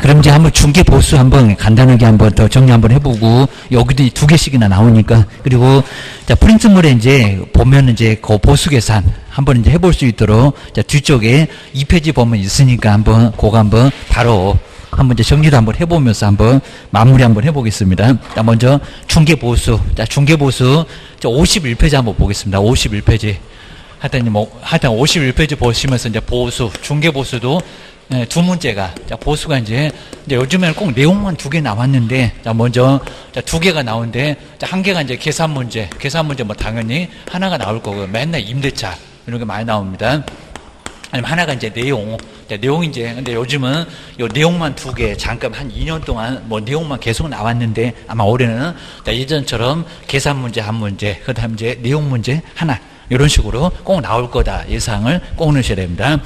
그럼 이제 한번 중개 보수 한번 간단하게 한번 더 정리 한번 해보고, 여기도 두 개씩이나 나오니까. 그리고 자, 프린트물에 이제 보면 이제 그 보수 계산 한번 이제 해볼 수 있도록, 자, 뒤쪽에 2페이지 보면 있으니까 한번 그거 한번 바로 한번 이제 정리를 한번 해보면서 한번 마무리 한번 해보겠습니다. 자, 먼저 중개 보수. 자, 중개 보수. 자, 51페이지 한번 보겠습니다. 51페이지. 하여튼 51페이지 보시면서 이제 보수, 중개 보수도 두 문제가, 자, 보수가 이제 요즘에는 꼭 내용만 두 개 나왔는데, 자, 먼저, 자, 두 개가 나오는데, 자, 한 개가 이제 계산 문제 뭐 당연히 하나가 나올 거고, 맨날 임대차, 이런 게 많이 나옵니다. 아니면 하나가 이제 내용, 자, 내용 이제, 근데 요즘은 요 내용만 두 개, 잠깐 한 2년 동안 뭐 내용만 계속 나왔는데, 아마 올해는, 자, 예전처럼 계산 문제 한 문제, 그 다음 이제 내용 문제 하나, 이런 식으로 꼭 나올 거다 예상을 꼭 넣으셔야 됩니다.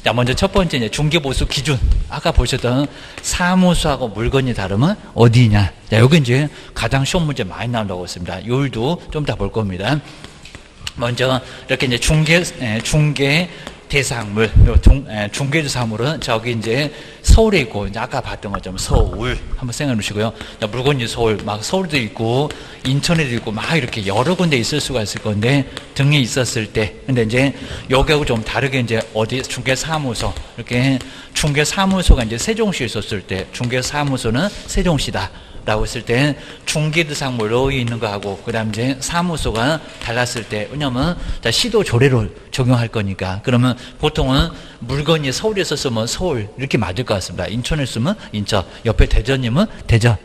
자, 먼저 첫 번째 이제 중개보수 기준. 아까 보셨던 사무소하고 물건이 다르면 어디냐. 자, 여기 이제 가장 쉬운 문제 많이 나온다고 했습니다. 요일도 좀 더 볼 겁니다. 먼저 이렇게 이제 중개 대상물, 중개 대상물은 저기 이제 서울에 있고, 이제 아까 봤던 것처럼 서울 한번 생각해 놓으시고요. 물건이 서울, 막 서울도 있고, 인천에도 있고, 막 이렇게 여러 군데 있을 수가 있을 건데, 등에 있었을 때. 근데 이제 여기하고 좀 다르게 이제 어디 중개사무소, 이렇게 중개사무소가 이제 세종시에 있었을 때, 중개사무소는 세종시다. 라고 했을 때 중개대상물로 있는 거하고 그다음 이제 사무소가 달랐을 때, 왜냐면 자, 시도 조례를 적용할 거니까. 그러면 보통은 물건이 서울에서 쓰면 서울 이렇게 맞을 것 같습니다. 인천에 쓰면 인천, 옆에 대전이면 대전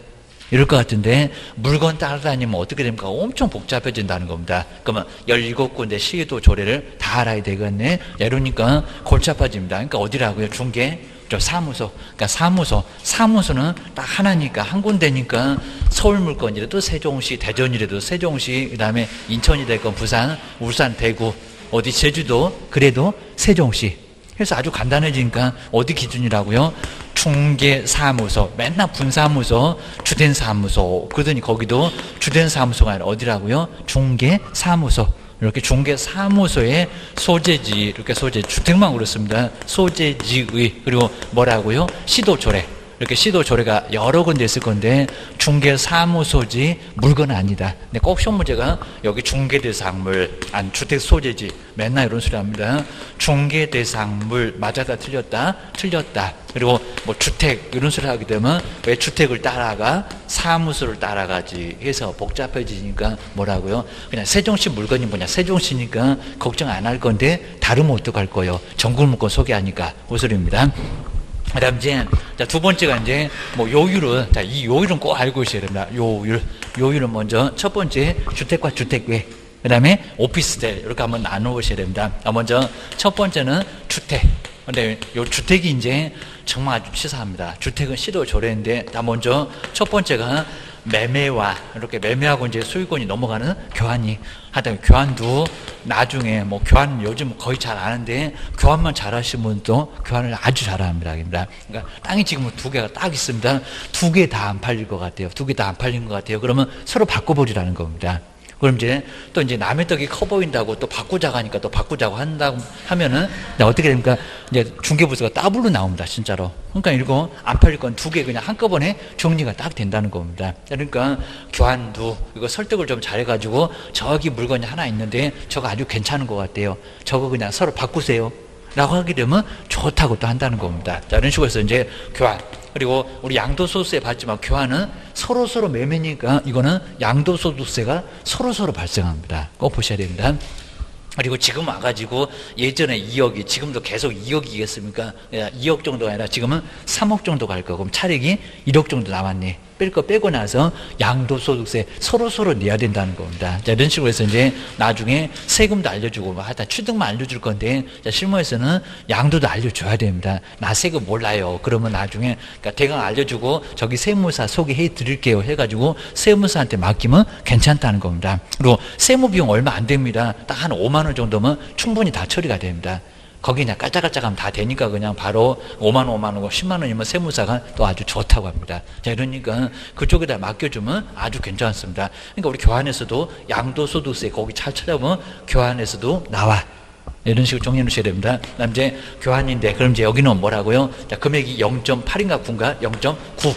이럴 것 같은데, 물건 따라다니면 어떻게 됩니까? 엄청 복잡해진다는 겁니다. 그러면 17군데 시도 조례를 다 알아야 되겠네. 이러니까 골치 아파집니다. 그러니까 어디라고요? 중개 저 사무소. 그러니까 사무소는 딱 하나니까, 한 군데니까, 서울 물건이라도 세종시, 대전이라도 세종시, 그 다음에 인천이 됐건 부산, 울산, 대구, 어디 제주도, 그래도 세종시. 그래서 아주 간단해지니까 어디 기준이라고요? 중개사무소, 맨날 분사무소, 주된사무소. 그러더니 거기도 주된사무소가 아니라 어디라고요? 중개사무소. 이렇게 중개사무소의 소재지, 이렇게 소재지, 주택만 그렇습니다. 소재지의, 그리고 뭐라고요? 시도조례. 이렇게 시도조례가 여러 군데 있을 건데, 중개사무소지 물건은 아니다. 근데 꼭 시험 문제가 여기 중개대상물, 안 주택 소재지, 맨날 이런 소리 합니다. 중개대상물, 맞았다, 틀렸다. 그리고 뭐 주택, 이런 소리 하게 되면 왜 주택을 따라가? 사무소를 따라가지. 해서 복잡해지니까 뭐라고요? 그냥 세종시 물건이 뭐냐? 세종시니까 걱정 안 할 건데, 다르면 어떡할 거예요? 전국 물건 소개하니까. 그 소리입니다. 그 다음 이제, 자, 두 번째가 이제, 뭐, 요율은, 자, 이 요율은 꼭 알고 있어야 됩니다. 요율은 먼저, 첫 번째, 주택과 주택 외. 그 다음에 오피스텔, 이렇게 한번 나누셔야 됩니다. 먼저, 첫 번째는 주택. 근데 요 주택이 이제 정말 아주 치사합니다. 주택은 시도 조례인데, 먼저, 첫 번째가 매매와, 이렇게 매매하고 이제 소유권이 넘어가는 교환이, 하여튼 교환도 나중에 뭐 교환 요즘 거의 잘 안 하는데, 교환만 잘 하시는 분도 교환을 아주 잘 합니다. 그러니까 땅이 지금 두 개가 딱 있습니다. 두 개 다 안 팔릴 것 같아요. 두 개 다 안 팔린 것 같아요. 그러면 서로 바꿔버리라는 겁니다. 그럼 이제 또 이제 남의 떡이 커 보인다고 또 바꾸자고 하니까 또 바꾸자고 한다고 하면은 어떻게 됩니까? 이제 중개부서가 더블로 나옵니다, 진짜로. 그러니까 이거 안 팔릴 건 두 개 그냥 한꺼번에 정리가 딱 된다는 겁니다. 그러니까 교환도 이거 설득을 좀 잘해가지고, 저기 물건이 하나 있는데 저거 아주 괜찮은 것 같아요. 저거 그냥 서로 바꾸세요. 라고 하게 되면 좋다고 또 한다는 겁니다. 자, 이런 식으로 해서 이제 교환. 그리고 우리 양도소득세 받지만 교환은 서로 매매니까 이거는 양도소득세가 서로 발생합니다. 꼭 보셔야 됩니다. 그리고 지금 와가지고 예전에 2억이 지금도 계속 2억이겠습니까? 2억 정도가 아니라 지금은 3억 정도 갈 거고, 그럼 차익이 1억 정도 남았네. 뺄 거 빼고 나서 양도소득세 서로 내야 된다는 겁니다. 자, 이런 식으로 해서 이제 나중에 세금도 알려주고, 뭐 하여튼 취득만 알려줄 건데, 자, 실무에서는 양도도 알려줘야 됩니다. 나 세금 몰라요. 그러면 나중에, 그러니까 대강 알려주고, 저기 세무사 소개해 드릴게요. 해가지고 세무사한테 맡기면 괜찮다는 겁니다. 그리고 세무 비용 얼마 안 됩니다. 딱 한 5만 원 정도면 충분히 다 처리가 됩니다. 거기 그냥 깔짝깔짝하면 다 되니까 그냥 바로 5만 원, 10만 원이면 세무사가 또 아주 좋다고 합니다. 자, 이러니까 그쪽에다 맡겨주면 아주 괜찮습니다. 그러니까 우리 교환에서도 양도소득세 거기 잘 찾아보면 교환에서도 나와. 이런 식으로 정리해 놓으셔야 됩니다. 그 다음 이제 교환인데, 그럼 이제 여기는 뭐라고요? 자, 금액이 0.8인가 9인가? 0.9.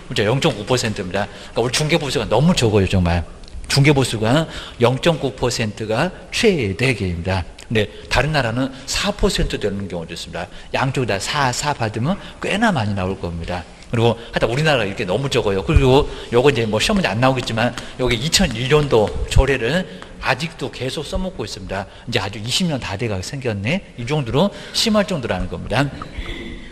그죠? 0.9%입니다. 그러니까 우리 중개보수가 너무 적어요, 정말. 중개보수가 0.9%가 최대개입니다. 근데 다른 나라는 4% 되는 경우도 있습니다. 양쪽 다 4 받으면 꽤나 많이 나올 겁니다. 그리고 하여튼 우리나라가 이렇게 너무 적어요. 그리고 요거 이제 뭐 시험 문제 안 나오겠지만 여기 2001년도 조례를 아직도 계속 써먹고 있습니다. 이제 아주 20년 다 돼가 생겼네. 이 정도로 심할 정도라는 겁니다.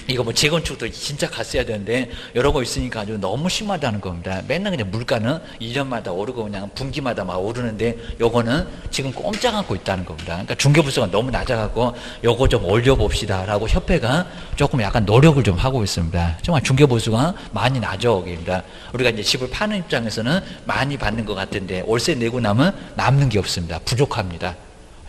이거 뭐 재건축도 진짜 갔어야 되는데 여러 거 있으니까 아주 너무 심하다는 겁니다. 맨날 그냥 물가는 1년마다 오르고 그냥 분기마다 막 오르는데 요거는 지금 꼼짝 않고 있다는 겁니다. 그러니까 중개부수가 너무 낮아갖고 요거 좀 올려봅시다 라고 협회가 조금 약간 노력을 좀 하고 있습니다. 정말 중개보수가 많이 낮아 오기입니다. 우리가 이제 집을 파는 입장에서는 많이 받는 것 같은데 월세 내고 나면 남는 게 없습니다. 부족합니다.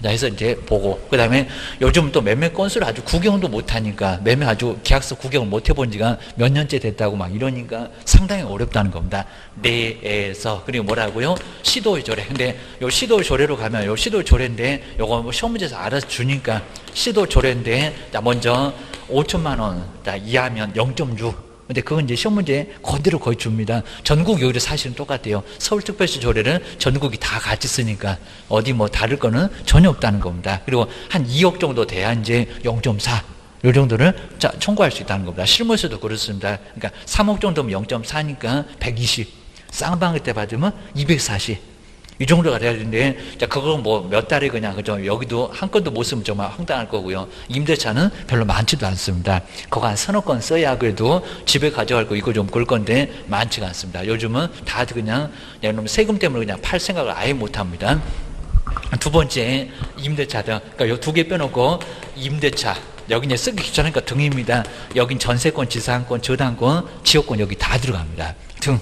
해서 이제 보고, 그 다음에 요즘 또 매매 건수를 아주 구경도 못하니까, 매매 아주 계약서 구경을 못 해본 지가 몇 년째 됐다고 막 이러니까 상당히 어렵다는 겁니다. 내에서. 그리고 뭐라고요? 시도의 조례. 근데 요 시도의 조례로 가면 요 시도의 조례인데 요거 뭐 시험 문제에서 알아서 주니까 시도 조례인데, 자, 먼저 5천만 원 이하면 0.6. 근데 그건 이제 시험 문제 그대로 거의 줍니다. 전국 요율이 사실은 똑같아요. 서울특별시 조례를 전국이 다 같이 쓰니까 어디 뭐 다를 거는 전혀 없다는 겁니다. 그리고 한 2억 정도 돼야 이제 0.4. 이 정도를 청구할 수 있다는 겁니다. 실무에서도 그렇습니다. 그러니까 3억 정도면 0.4니까 120. 쌍방울 때 받으면 240. 이 정도가 돼야 되는데, 자, 그거 뭐 몇 달에 그냥, 그죠? 여기도 한 건도 못 쓰면 정말 황당할 거고요. 임대차는 별로 많지도 않습니다. 그거 한 서너 건 써야 그래도 집에 가져갈 거 이거 좀 그럴 건데 많지가 않습니다. 요즘은 다들 그냥, 여러분 세금 때문에 그냥 팔 생각을 아예 못 합니다. 두 번째, 임대차다. 그러니까 요 두 개 빼놓고 임대차. 여기 이제 쓰기 귀찮으니까 등입니다. 여긴 전세권, 지상권, 저당권, 지역권 여기 다 들어갑니다. 등.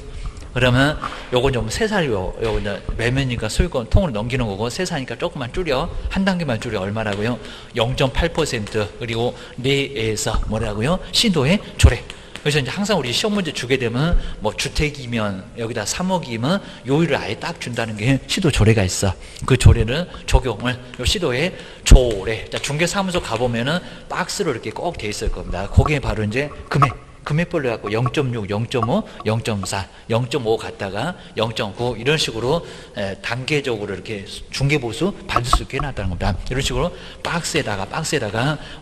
그러면 요건 좀 세살요, 요거 이제 매매니까 소유권 통으로 넘기는 거고, 세사니까 조금만 줄여, 한 단계만 줄여 얼마라고요? 0.8% 그리고 내에서 뭐라고요? 시도의 조례. 그래서 이제 항상 우리 시험 문제 주게 되면 뭐 주택이면 여기다 3억이면 요율을 아예 딱 준다는 게 시도 조례가 있어. 그 조례를 적용을 요 시도의 조례. 자, 중개사무소 가보면은 박스로 이렇게 꼭 돼 있을 겁니다. 거기에 바로 이제 금액별로 갖고 0.6, 0.5, 0.4, 0.5 갔다가 0.9 이런 식으로 단계적으로 이렇게 중개보수 받을 수 있게 해놨다는 겁니다. 이런 식으로 박스에다가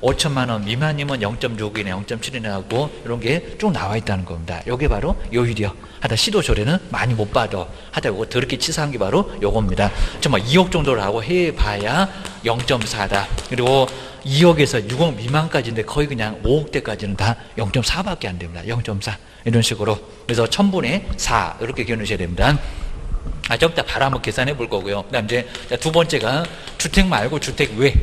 5천만 원 미만이면 0.6이네, 0.7이네 하고 이런 게 쭉 나와 있다는 겁니다. 요게 바로 요율이요. 하다 시도 조례는 많이 못 받아. 하다 요거 더럽게 치사한 게 바로 요겁니다. 정말 2억 정도를 하고 해봐야 0.4다. 그리고 2억에서 6억 미만까지인데 거의 그냥 5억대까지는 다 0.4밖에 안 됩니다. 0.4 이런 식으로. 그래서 1000분의 4 이렇게 기억하셔야 됩니다. 좀 이따 바로 한번 계산해 볼 거고요. 그 다음 이제 두 번째가 주택 말고 주택 외.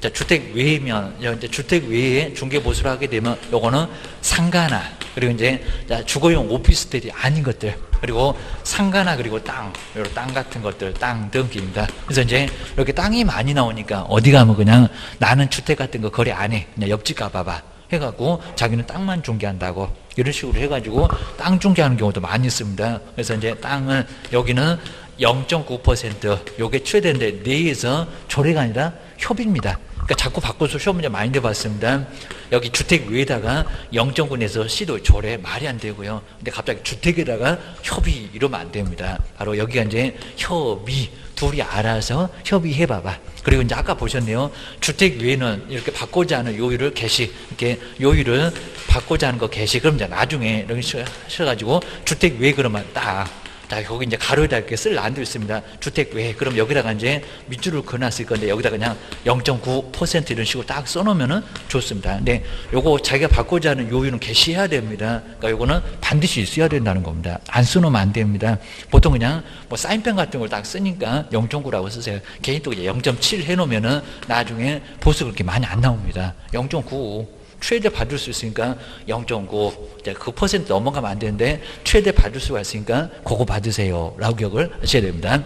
자, 주택 외면, 이제 주택 외에 중개보수를 하게 되면 요거는 상가나, 그리고 이제 주거용 오피스텔이 아닌 것들, 그리고 상가나, 그리고 땅, 요런 땅 같은 것들, 땅 등기입니다. 그래서 이제 이렇게 땅이 많이 나오니까 어디 가면 그냥 나는 주택 같은 거 거래 안 해. 그냥 옆집 가봐봐. 해갖고 자기는 땅만 중개한다고. 이런 식으로 해가지고 땅 중개하는 경우도 많이 있습니다. 그래서 이제 땅을 여기는 0.9% 요게 최대인데 내에서 조례가 아니라 협의입니다. 그러니까 자꾸 바꿔서 시험 문제 많이 내봤습니다. 여기 주택 위에다가 0.9에서 시도 조례 말이 안 되고요. 근데 갑자기 주택에다가 협의 이러면 안 됩니다. 바로 여기가 이제 협의, 둘이 알아서 협의해봐봐. 그리고 이제 아까 보셨네요. 주택 위에는 이렇게 바꾸지 않은 요율을 개시, 이렇게 요율을 바꾸지 않은 거 개시. 그럼 이제 나중에 이렇게 하셔가지고 주택 위에 그러면 딱. 자, 거기 이제 가로에다 이렇게 쓸 란도 있습니다. 주택 외. 그럼 여기다가 이제 밑줄을 그어놨을 건데 여기다 그냥 0.9% 이런 식으로 딱 써놓으면은 좋습니다. 근데 요거 자기가 바꾸지 않은 요율은 게시해야 됩니다. 그러니까 요거는 반드시 있어야 된다는 겁니다. 안 써놓으면 안 됩니다. 보통 그냥 뭐 사인펜 같은 걸 딱 쓰니까 0.9라고 쓰세요. 개인 또 0.7 해놓으면은 나중에 보수 그렇게 많이 안 나옵니다. 0.9. 최대 받을 수 있으니까 0.9 그 퍼센트 넘어가면 안 되는데 최대 받을 수가 있으니까 그거 받으세요 라고 기억을 하셔야 됩니다.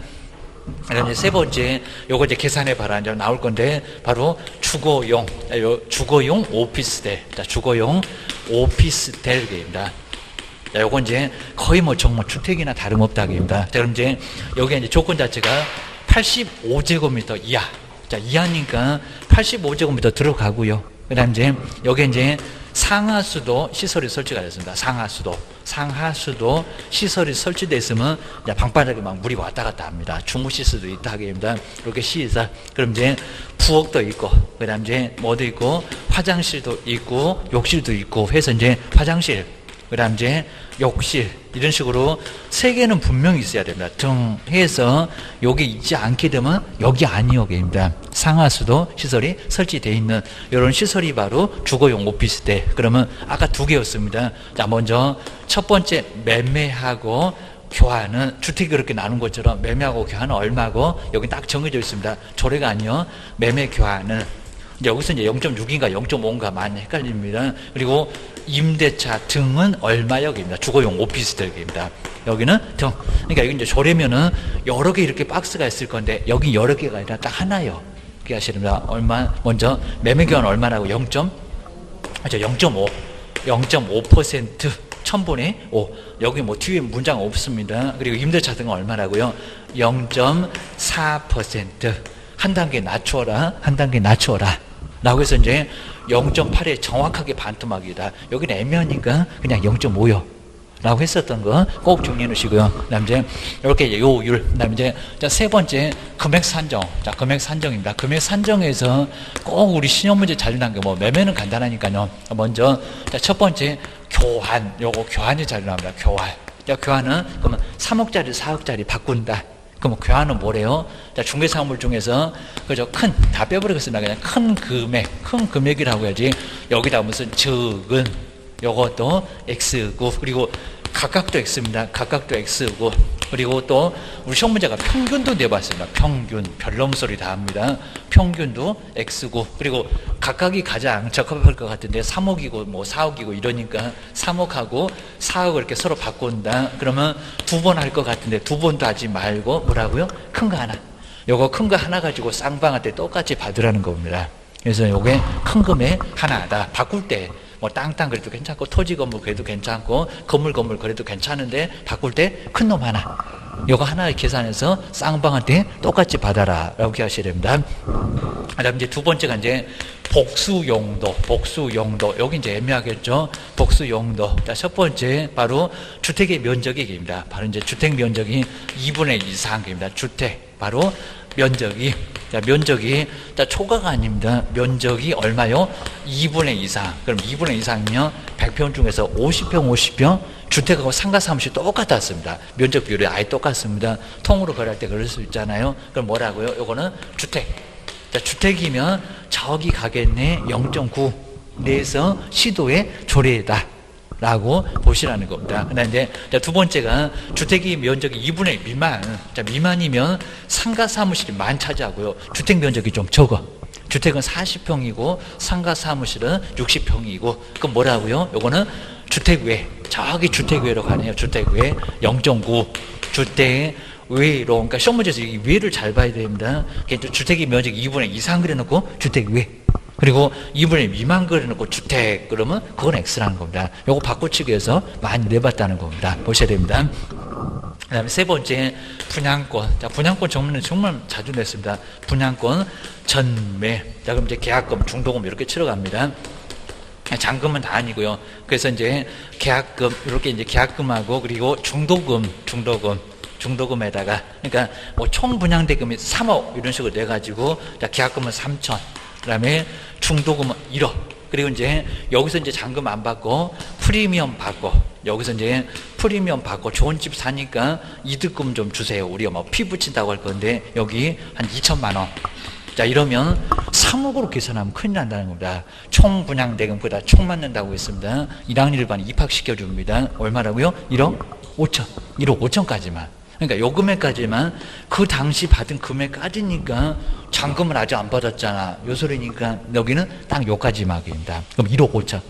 그다음에 세 번째 요거 이제 계산해 봐라 이제 나올 건데 바로 주거용 오피스텔. 자, 주거용 오피스텔입니다. 자, 요건 이제 거의 뭐 정말 주택이나 다름없다기입니다. 자, 그럼 이제 여기 이제 조건 자체가 85제곱미터 이하. 자, 이하니까 85제곱미터 들어가고요. 그 다음 이제, 여기 이제 상하수도 시설이 설치가 됐습니다. 상하수도 시설이 설치되어 있으면 방바닥에 막 물이 왔다 갔다 합니다. 주무실 수도 있다 하게 됩니다. 이렇게 시설. 그럼 이제 부엌도 있고, 그 다음 이제 뭐도 있고, 화장실도 있고, 욕실도 있고, 해서 이제 화장실, 그 다음 이제 욕실, 이런 식으로 세 개는 분명히 있어야 됩니다. 정해서 여기 있지 않게 되면 여기 아니오게입니다. 상하수도 시설이 설치되어 있는 이런 시설이 바로 주거용 오피스텔. 그러면 아까 두 개였습니다. 자, 먼저 첫 번째 매매하고 교환은 주택이 그렇게 나눈 것처럼 매매하고 교환은 얼마고 여기 딱 정해져 있습니다. 조례가 아니요. 매매 교환은 여기서 이제 0.6인가 0.5인가 많이 헷갈립니다. 그리고 임대차 등은 얼마역입니다. 주거용 오피스텔입니다. 여기는 등. 그러니까 여기 이제 조례면은 여러 개 이렇게 박스가 있을 건데 여기 여러 개가 아니라 딱 하나요. 그렇게 하시랍니다. 얼마? 먼저 매매 교환 얼마라고? 0.5. 0.5% 1000분의 5. 여기 뭐 뒤에 문장 없습니다. 그리고 임대차 등은 얼마라고요? 0.4%. 한 단계 낮추어라. 라고 해서 이제 0.8에 정확하게 반토막이다. 여기는 애매하니까 그냥 0.5요. 라고 했었던 거 꼭 정리해 놓으시고요. 그 다음 이제 이렇게 요율. 그 다음 이제 세 번째 금액 산정. 자, 금액 산정입니다. 금액 산정에서 꼭 우리 시험 문제 자주 나온 게 뭐 매매는 간단하니까요. 먼저 첫 번째 교환. 요거 교환이 자주 나옵니다. 교환. 자, 교환은 그러면 3억짜리 4억짜리 바꾼다. 그럼 교환은 뭐래요? 자, 중개사물 중에서 그죠? 다 빼버리겠습니다. 그냥 큰 금액이라고 해야지. 여기다 무슨 적은 요것도 X고, 그리고 각각도 X입니다. 각각도 X고, 그리고 또 우리 시험 문제가 평균도 내봤습니다. 평균, 별놈소리 다 합니다. 평균도 X고, 그리고 각각이 가장 적합할 것 같은데 3억이고 뭐 4억이고 이러니까 3억하고 4억을 이렇게 서로 바꾼다. 그러면 두 번 할 것 같은데 두 번도 하지 말고 뭐라고요? 큰 거 하나. 요거 큰 거 하나 가지고 쌍방한테 똑같이 받으라는 겁니다. 그래서 요게 큰 금액 하나다. 바꿀 때 뭐 땅 그래도 괜찮고 토지 건물 그래도 괜찮고 건물 그래도 괜찮은데 바꿀 때 큰 놈 하나. 요거 하나 계산해서 쌍방한테 똑같이 받아라 라고 하셔야 됩니다. 그다음 이제 두 번째가 이제 복수용도. 여기 이제 애매하겠죠. 복수용도. 자, 첫 번째 바로 주택의 면적입니다. 바로 이제 주택 면적이 2분의 2 이상입니다. 주택 바로 면적이. 자, 면적이, 자, 초과가 아닙니다. 면적이 얼마요? 2분의 2 이상. 그럼 2분의 2 이상이면 100평 중에서 50평, 주택하고 상가 사무실 똑같았습니다. 면적 비율이 아예 똑같습니다. 통으로 거래할 때 그럴 수 있잖아요. 그럼 뭐라고요? 요거는 주택. 자, 주택이면 저기 가겠네. 0.9 내에서 시도의 조례다. 라고 보시라는 겁니다. 그다음 이제 두 번째가 주택이 면적이 2분의 1 미만. 자, 미만이면 상가 사무실이 만 차지하고요. 주택 면적이 좀 적어. 주택은 40평이고 상가 사무실은 60평이고. 그럼 뭐라고요? 요거는 주택 외. 저기 주택 외로 가네요. 주택 외 0.9. 주택 외로. 그러니까 시험 문제에서 이 외를 잘 봐야 됩니다. 주택이 면적이 2분의 2 이상 그려놓고 주택 외. 그리고 2분의 미만 그려놓고 주택 그러면 그건 X라는 겁니다. 요거 바꿔치기 해서 많이 내봤다는 겁니다. 보셔야 됩니다. 그 다음에 세 번째 분양권. 자, 분양권 정문은 정말 자주 냈습니다. 분양권 전매. 자, 그럼 이제 계약금, 중도금 이렇게 치러갑니다. 잔금은 다 아니고요. 그래서 이제 계약금, 이렇게 이제 계약금하고 그리고 중도금에다가, 그러니까 뭐 총 분양대금이 3억 이런 식으로 내가지고, 자, 계약금은 3천. 그 다음에 중도금은 1억. 그리고 이제 여기서 이제 잔금 안 받고 프리미엄 받고, 여기서 이제 프리미엄 받고 좋은 집 사니까 이득금 좀 주세요. 우리가 뭐 피 붙인다고 할 건데 여기 한 2천만 원. 자, 이러면 3억으로 계산하면 큰일 난다는 겁니다. 총 분양대금 그다 총 맞는다고 했습니다. 1학년 1반 입학시켜줍니다. 얼마라고요? 1억 5천. 1억 5천까지만. 그러니까 요 금액까지만, 그 당시 받은 금액까지니까 잔금을 아직 안 받았잖아. 요 소리니까 여기는 딱 요까지막입니다. 그럼 1억 5천.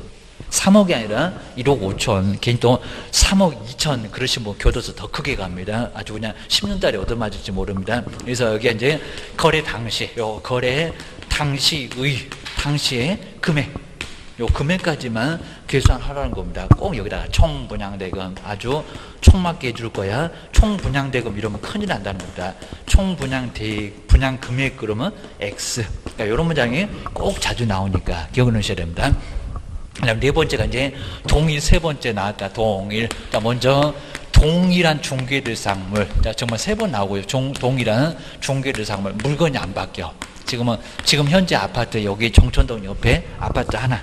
3억이 아니라 1억 5천. 괜히 또 3억 2천 그러시면 뭐 교도소 더 크게 갑니다. 아주 그냥 10년짜리 얻어맞을지 모릅니다. 그래서 여기 이제 거래 당시, 요 거래 당시의 금액. 요 금액까지만 계산하라는 겁니다. 꼭 여기다가 총분양대금 아주 총맞게 해줄 거야. 총분양대금 이러면 큰일 난다는 겁니다. 분양 금액 그러면 X. 그러니까 이런 문장이 꼭 자주 나오니까 기억을 넣으셔야 됩니다. 그다음 네 번째가 이제 동일, 세 번째 나왔다. 동일. 자, 먼저 동일한 중개대상물. 자, 정말 세 번 나오고요. 동일한 중개대상물. 물건이 안 바뀌어. 지금 현재 아파트 여기 정천동 옆에 아파트 하나.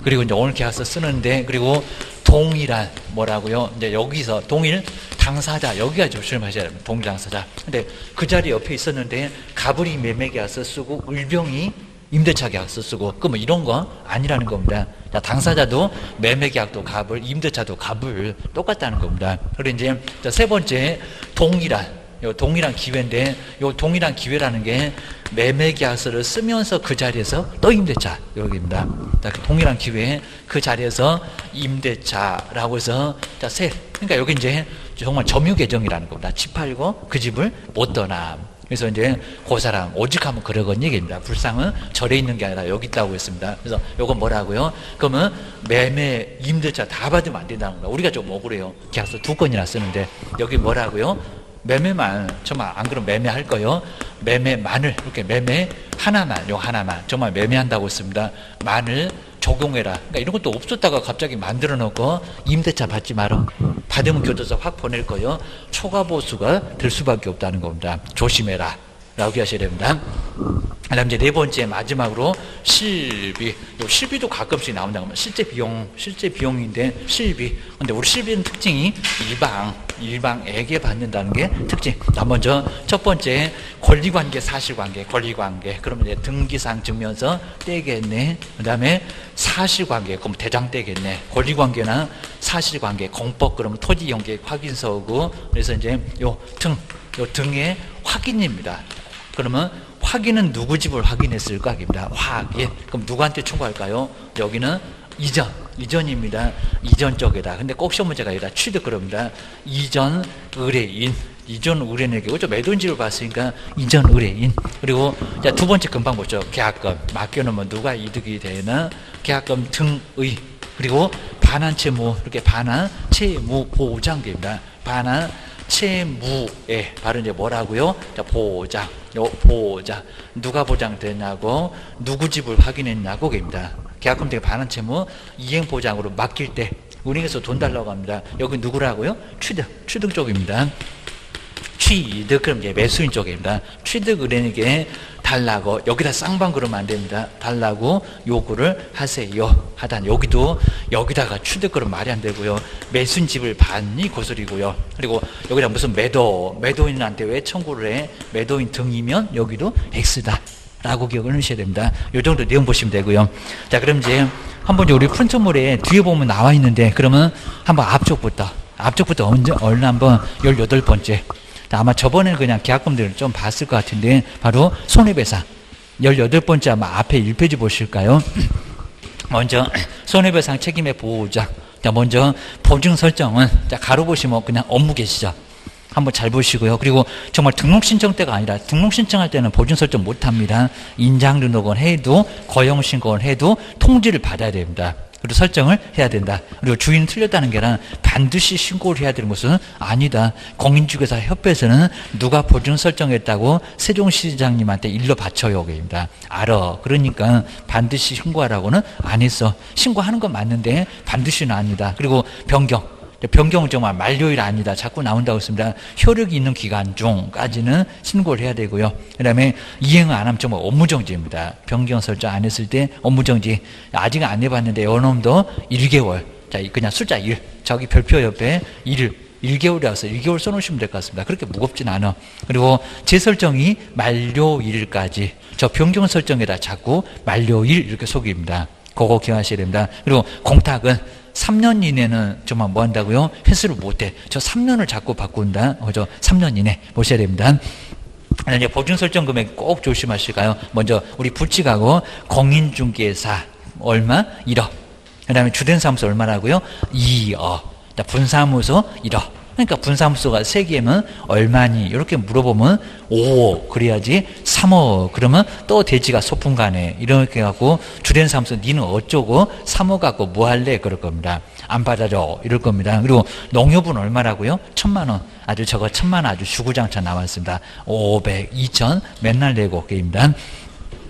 그리고 이제 오늘 계약서 쓰는데, 그리고 동일한 뭐라고요? 이제 여기서 동일 당사자, 여기가 조심하셔야 됩니다. 동일 당사자. 근데 그 자리 옆에 있었는데 가불이 매매 계약서 쓰고 을병이 임대차 계약서 쓰고, 그럼 이런 거 아니라는 겁니다. 자, 당사자도 매매 계약도 갑을, 임대차도 갑을 똑같다는 겁니다. 그리고 이제 세 번째 동일한 기회인데, 요 동일한 기회라는 게 매매 계약서를 쓰면서 그 자리에서 또 임대차 여기입니다. 자, 동일한 기회에 그 자리에서 임대차라고 해서 그러니까 여기 이제 정말 점유 계정이라는 겁니다. 집 팔고 그 집을 못 떠남. 그래서 이제 그 사람 오직하면 그러건 얘기입니다. 불상은 절에 있는 게 아니라 여기 있다고 했습니다. 그래서 요건 뭐라고요? 그러면 매매, 임대차 다 받으면 안 된다는 겁니다. 우리가 좀 억울해요. 계약서 2건이나 쓰는데 여기 뭐라고요? 매매만, 정말 안 그러면 매매할 거요. 매매만을, 이렇게 매매 하나만, 요 하나만 정말 매매한다고 했습니다. 만을 적용해라. 그러니까 이런 것도 없었다가 갑자기 만들어 놓고 임대차 받지 마라. 받으면 교도소 확 보낼 거요. 초과 보수가 될 수밖에 없다는 겁니다. 조심해라. 라고 하셔야 됩니다. 그 다음 이제 네 번째 마지막으로 실비. 요 실비도 가끔씩 나온다고 하면 실제 비용인데 실비. 근데 우리 실비는 특징이 일방에게 받는다는 게 특징. 자, 먼저 첫 번째 권리관계, 사실관계, 권리관계. 그러면 이제 등기상 증명서 떼겠네. 그 다음에 사실관계, 그럼 대장 떼겠네. 권리관계나 사실관계, 공법 그러면 토지연계 확인서고. 그래서 이제 요 등의 확인입니다. 그러면 확인은 누구 집을 확인했을까? 입니다. 확인. 그럼 누구한테 청구할까요? 여기는 이전입니다. 이전 쪽에다. 근데 꼭 시험 문제가 아니라 취득 그럽니다. 이전 의뢰인에게, 그렇죠? 매도인 집을 봤으니까 이전 의뢰인. 그리고 자, 두 번째 금방 보죠. 계약금. 맡겨놓으면 누가 이득이 되나? 계약금 등의. 그리고 반환 채무. 이렇게 반환 채무 보장입니다. 반환 채무에 바로 이제 뭐라고요? 자, 보장. 누가 보장되냐고, 누구 집을 확인했냐고 입니다. 계약금 되게 반환 채무 이행 보장으로 맡길 때 은행에서 돈 달라고 합니다. 여기 누구라고요? 취득 쪽입니다. 취득, 그럼 이제 매수인 쪽입니다. 취득 은행에게 달라고, 여기다 쌍방 그러면 안 됩니다. 달라고 요구를 하세요. 하단 여기다가 취득 그러면 말이 안 되고요. 매수인 집을 받니 고소리고요. 그리고 여기다 무슨 매도인한테 왜 청구를 해? 매도인 등이면 여기도 X다. 라고 기억을 하셔야 됩니다. 요 정도 내용 보시면 되고요. 자, 그럼 이제 한번 우리 프린트물에 뒤에 보면 나와 있는데, 그러면 한번 앞쪽부터 얼른 한번 18번째. 아마 저번에는 그냥 계약금들을 좀 봤을 것 같은데, 바로 손해배상 18번째 아마 앞에 1페이지 보실까요? 먼저 손해배상 책임의 보호자. 자, 먼저 보증 설정은, 자, 가로 보시면 그냥 업무 계시죠? 한번 잘 보시고요. 그리고 정말 등록 신청 때가 아니라, 등록 신청할 때는 보증 설정 못 합니다. 인장 등록은 해도, 거용 신고는 해도 통지를 받아야 됩니다. 그리고 설정을 해야 된다. 그리고 주인 틀렸다는 게 아니라 반드시 신고를 해야 되는 것은 아니다. 공인중개사 협회에서는 누가 보증 설정했다고 세종시장님한테 일러 바쳐요. 입니다. 알아. 그러니까 반드시 신고하라고는 안 했어. 신고하는 건 맞는데 반드시는 아니다. 그리고 변경은 정말 만료일 아니다. 자꾸 나온다고 했습니다. 효력이 있는 기간 중까지는 신고를 해야 되고요. 그 다음에 이행을 안 하면 정말 업무정지입니다. 변경 설정 안 했을 때 업무정지. 아직 안 해봤는데 요놈도 1개월. 자, 그냥 숫자 1. 저기 별표 옆에 1개월이라서 1개월 써놓으시면 될 것 같습니다. 그렇게 무겁진 않아. 그리고 재설정이 만료일까지. 저 변경 설정에다 자꾸 만료일 이렇게 속입니다. 그거 기억하셔야 됩니다. 그리고 공탁은 3년 이내는 정말 뭐 한다고요? 회수를 못해. 저 3년을 자꾸 바꾼다. 저 3년 이내 보셔야 됩니다. 이제 보증 설정 금액 꼭 조심하실까요? 먼저 우리 불칙하고 공인중개사 얼마? 1억. 그 다음에 주된 사무소 얼마라고요? 2억. 분사무소 1억. 그러니까 분사함수가 3개면 얼마니? 이렇게 물어보면 5억 그래야지 3억 그러면 또 돼지가 소풍 가네 이렇게 갖고 주된 함수 니는 어쩌고 3억 갖고 뭐 할래? 그럴 겁니다. 안 받아줘 이럴 겁니다. 그리고 농협은 얼마라고요? 1,000만 원. 아주 저거 1,000만 원 아주 주구장창 나왔습니다. 500, 2,000 맨날 내고 게임단.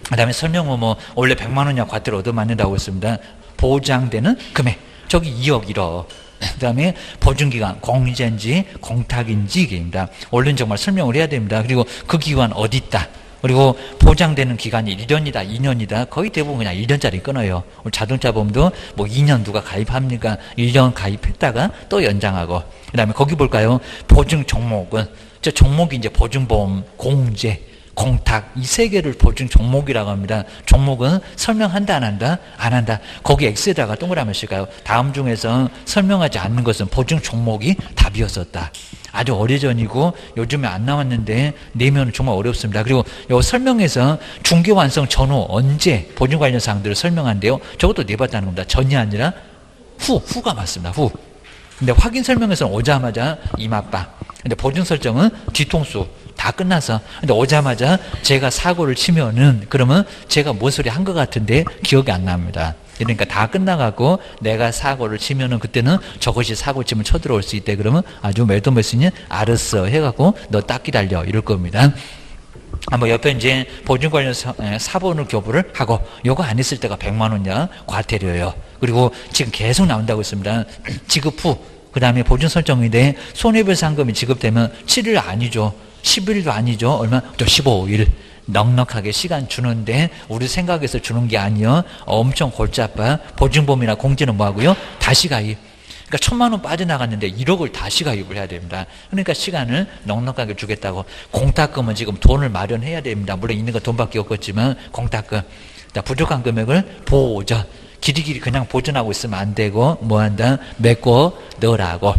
그 다음에 설명은 뭐 원래 100만 원이야 과태료 얻어맞는다고 했습니다. 보장되는 금액 저기 2억 1억. 그 다음에 보증기간 공제인지 공탁인지 입니다. 원래는 정말 설명을 해야 됩니다. 그리고 그 기관 어디 있다. 그리고 보장되는 기간이 1년이다 2년이다 거의 대부분 그냥 1년짜리 끊어요. 자동차 보험도 뭐 2년 누가 가입합니까? 1년 가입했다가 또 연장하고. 그 다음에 거기 볼까요? 보증 종목은 저 종목이 이제 보증보험 공제 공탁 이 3개를 보증 종목이라고 합니다. 종목은 설명한다 안 한다? 안 한다. 거기 X에다가 동그라미 칠까요? 다음 중에서 설명하지 않는 것은 보증 종목이 답이었었다. 아주 오래전이고 요즘에 안 나왔는데 내면은 정말 어렵습니다. 그리고 요 설명에서 중개 완성 전후 언제 보증 관련 사항들을 설명한대요. 저것도 내봤다는 겁니다. 전이 아니라 후가 맞습니다. 후. 근데 확인 설명에서는 오자마자 이마빵. 근데 보증 설정은 뒤통수. 다 끝나서. 근데 오자마자 제가 사고를 치면은 그러면 제가 뭔 소리 한 것 같은데 기억이 안 납니다. 그러니까 다 끝나가고 내가 사고를 치면은 그때는 저것이 사고 치면 쳐들어올 수 있대. 그러면 아주 멜도메스니 알았어 해갖고 너 딱 기다려 이럴 겁니다. 뭐 옆에 이제 보증 관련 사본을 교부를 하고 요거 안 했을 때가 100만 원이야 과태료예요. 그리고 지금 계속 나온다고 했습니다. 지급 후 그 다음에 보증 설정인데 손해배상금이 지급되면 7일 아니죠. 10일도 아니죠. 얼마? 또 15일. 넉넉하게 시간 주는데 우리 생각에서 주는 게 아니요. 엄청 골치 아파. 보증보험이나 공제는 뭐 하고요? 다시 가입. 그러니까 1,000만 원 빠져나갔는데 1억을 다시 가입을 해야 됩니다. 그러니까 시간을 넉넉하게 주겠다고. 공탁금은 지금 돈을 마련해야 됩니다. 물론 있는 거 돈밖에 없겠지만 공탁금. 부족한 금액을 보전. 길이길이 그냥 보존하고 있으면 안 되고 뭐 한다? 메꿔 넣으라고.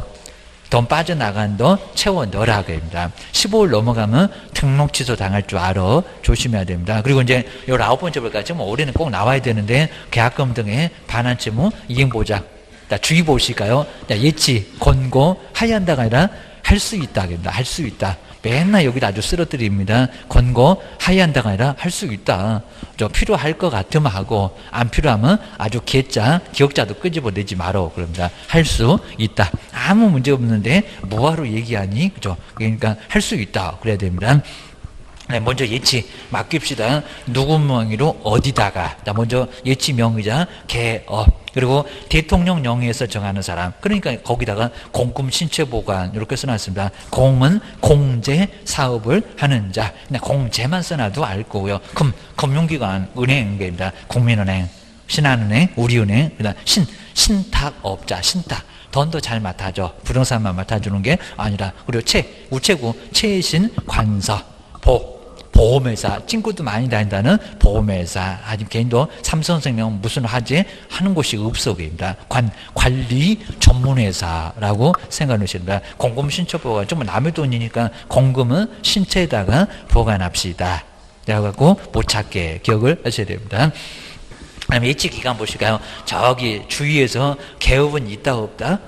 돈 빠져나간 돈 채워 넣으라고 합니다. 15일 넘어가면 등록 취소 당할 줄 알아. 조심해야 됩니다. 그리고 이제 요 9번째 볼까요? 지금 올해는 꼭 나와야 되는데 계약금 등의 반환채무 이행보장. 주의 보실까요? 예치, 권고, 하야한다가 아니라 할 수 있다. 할 수 있다. 맨날 여기다 아주 쓰러뜨립니다. 권고, 하야한다가 아니라 할 수 있다. 저 필요할 것 같으면 하고 안 필요하면 아주 개자, 기억자도 끄집어내지 말어. 그럽니다. 할 수 있다. 아무 문제 없는데 뭐하러 얘기하니? 그죠? 그러니까 할 수 있다. 그래야 됩니다. 네, 먼저 예치 맡깁시다. 누구 명의로 어디다가. 먼저 예치 명의자 개업. 그리고 대통령 명의에서 정하는 사람. 그러니까 거기다가 공금 신체 보관 이렇게 써놨습니다. 공은 공제 사업을 하는 자. 공제만 써놔도 알 거고요. 금융기관 은행입니다. 국민은행, 신한은행, 우리은행, 그다음 신탁업자, 신탁. 돈도 잘 맡아줘. 부동산만 맡아주는 게 아니라. 그리고 우체국, 최신 관서, 보험회사, 친구도 많이 다닌다는 보험회사, 아직 개인도 삼성생명 무슨 하지 하는 곳이 없어 보입니다. 관리 전문회사라고 생각하시면 됩니다. 공금 신체 보관, 정말 남의 돈이니까 공금은 신체에다가 보관합시다. 그래갖고 못 찾게 기억을 하셔야 됩니다. 그다음에 예치 기간 보실까요? 저기 주위에서 개업은 있다 없다?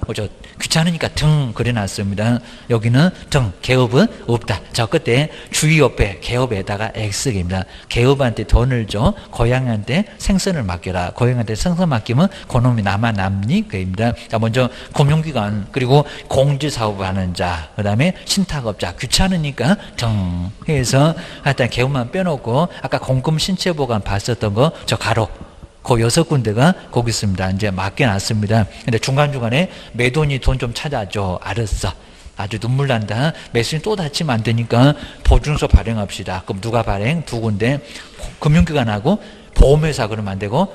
귀찮으니까 등 그려놨습니다. 여기는 등, 개업은 없다. 저 끝에 주위 옆에 개업에다가 X입니다. 개업한테 돈을 줘. 고양이한테 생선을 맡겨라. 고양이한테 생선 맡기면 그놈이 남니? 그입니다. 자, 먼저 금융기관, 그리고 공제사업을 하는 자, 그 다음에 신탁업자. 귀찮으니까 등 해서 하여튼 개업만 빼놓고 아까 공금 신체보관 봤었던 거 저 가로. 그 6군데가 거기 있습니다. 이제 맡겨놨습니다. 근데 중간중간에 매돈이 돈 좀 찾아줘. 알았어. 아주 눈물 난다. 매수인 또 다치면 안 되니까 보증서 발행합시다. 그럼 누가 발행? 2군데. 금융기관하고 보험회사 그러면 안 되고,